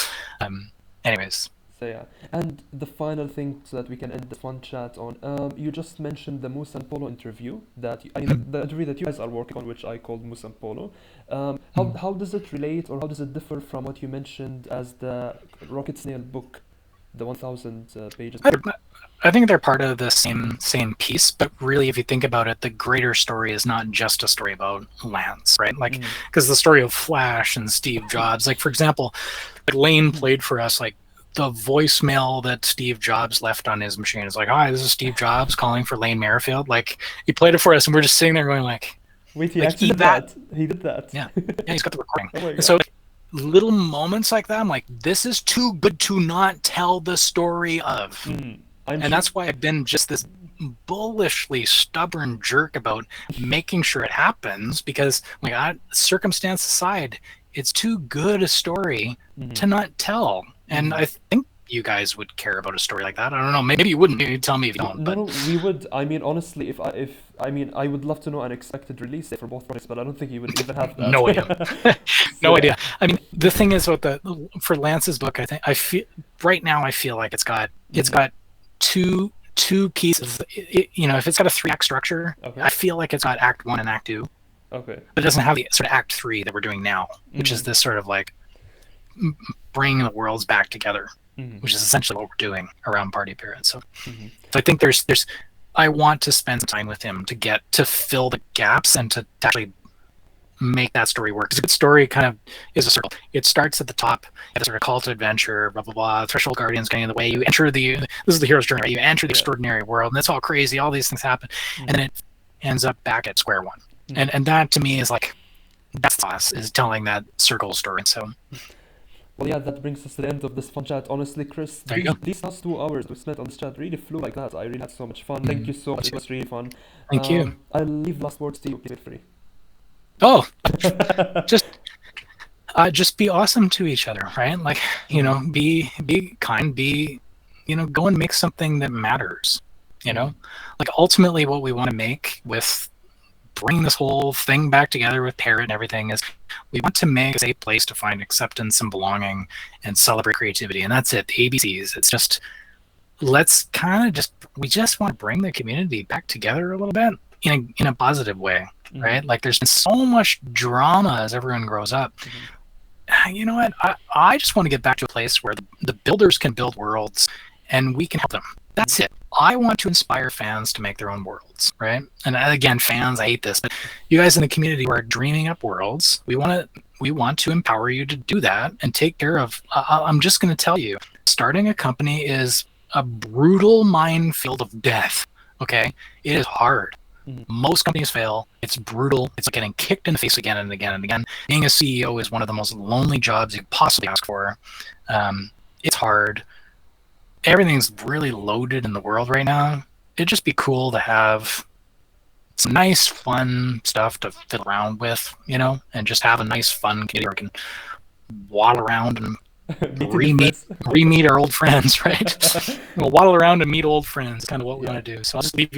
[SPEAKER 2] Anyways.
[SPEAKER 1] So yeah, and the final thing so that we can end the fun chat on, you just mentioned the Moose and Polo interview that the interview that you guys are working on, which I called Moose and Polo. How does it relate, or how does it differ from what you mentioned as the Rocket Snail book, the 1,000 pages?
[SPEAKER 2] I think they're part of the same piece, but really, if you think about it, the greater story is not just a story about Lance, right? Like, because the story of Flash and Steve Jobs, like for example, like Lane played for us, like the voicemail that Steve Jobs left on his machine is like, "Hi, this is Steve Jobs calling for Lane Merrifield." Like he played it for us, and we're just sitting there going, like,
[SPEAKER 1] "Wait, he actually did that? He did that?"
[SPEAKER 2] Yeah, he's got the recording.
[SPEAKER 1] Oh my God.
[SPEAKER 2] And so like, little moments like that, I'm like, this is too good to not tell the story of. And that's why I've been just this bullishly stubborn jerk about making sure it happens, because like circumstance aside, it's too good a story to not tell. And I think you guys would care about a story like that. I don't know. Maybe you wouldn't. You tell me if you don't.
[SPEAKER 1] No, we would. I mean, honestly, I would love to know an expected release date for both projects, but I don't think you would even have that.
[SPEAKER 2] No idea. No idea. I mean, the thing is with for Lance's book, I feel right now like it's got two pieces. If it's got a 3-act structure, I feel like it's got Act 1 and Act 2.
[SPEAKER 1] Okay.
[SPEAKER 2] But it doesn't have the sort of Act 3 that we're doing now, which is this sort of like bringing the worlds back together, which is essentially what we're doing around Party Parrot. So I think there's I want to spend some time with him to fill the gaps and to actually make that story work. Because a good story kind of is a circle. It starts at the top, at the sort of call to adventure, blah blah blah. Threshold Guardians getting in the way. You enter this is the hero's journey. Right? You enter the extraordinary world, and it's all crazy. All these things happen, and then it ends up back at square one. And that to me is like that's us, is telling that circle story. So.
[SPEAKER 1] Well, yeah, that brings us to the end of this fun chat. Honestly, Chris, these last 2 hours we spent on this chat really flew like that. I really had so much fun. Thank you so much. It was really fun.
[SPEAKER 2] Thank you.
[SPEAKER 1] I'll leave last words to you. Keep it free.
[SPEAKER 2] Oh, just be awesome to each other, right? Like, be kind, go and make something that matters, like ultimately what we want to make with bringing this whole thing back together with Parrot and everything is we want to make a safe place to find acceptance and belonging and celebrate creativity. And that's it. The ABCs. It's just, we just want to bring the community back together a little bit in a positive way, right? Like there's been so much drama as everyone grows up. You know what? I just want to get back to a place where the builders can build worlds and we can help them. That's it. I want to inspire fans to make their own worlds, right? And again, fans, I hate this, but you guys in the community who are dreaming up worlds, we want to empower you to do that and take care of. I'm just going to tell you, starting a company is a brutal minefield of death. Okay, it is hard. Most companies fail. It's brutal. It's like getting kicked in the face again and again and again. Being a CEO is one of the most lonely jobs you could possibly ask for. It's hard. Everything's really loaded in the world right now. It'd just be cool to have some nice, fun stuff to fiddle around with, and just have a nice, fun community where we can waddle around and re-meet our old friends, right? We'll waddle around and meet old friends, kind of what we want to do. So I'll just leave you with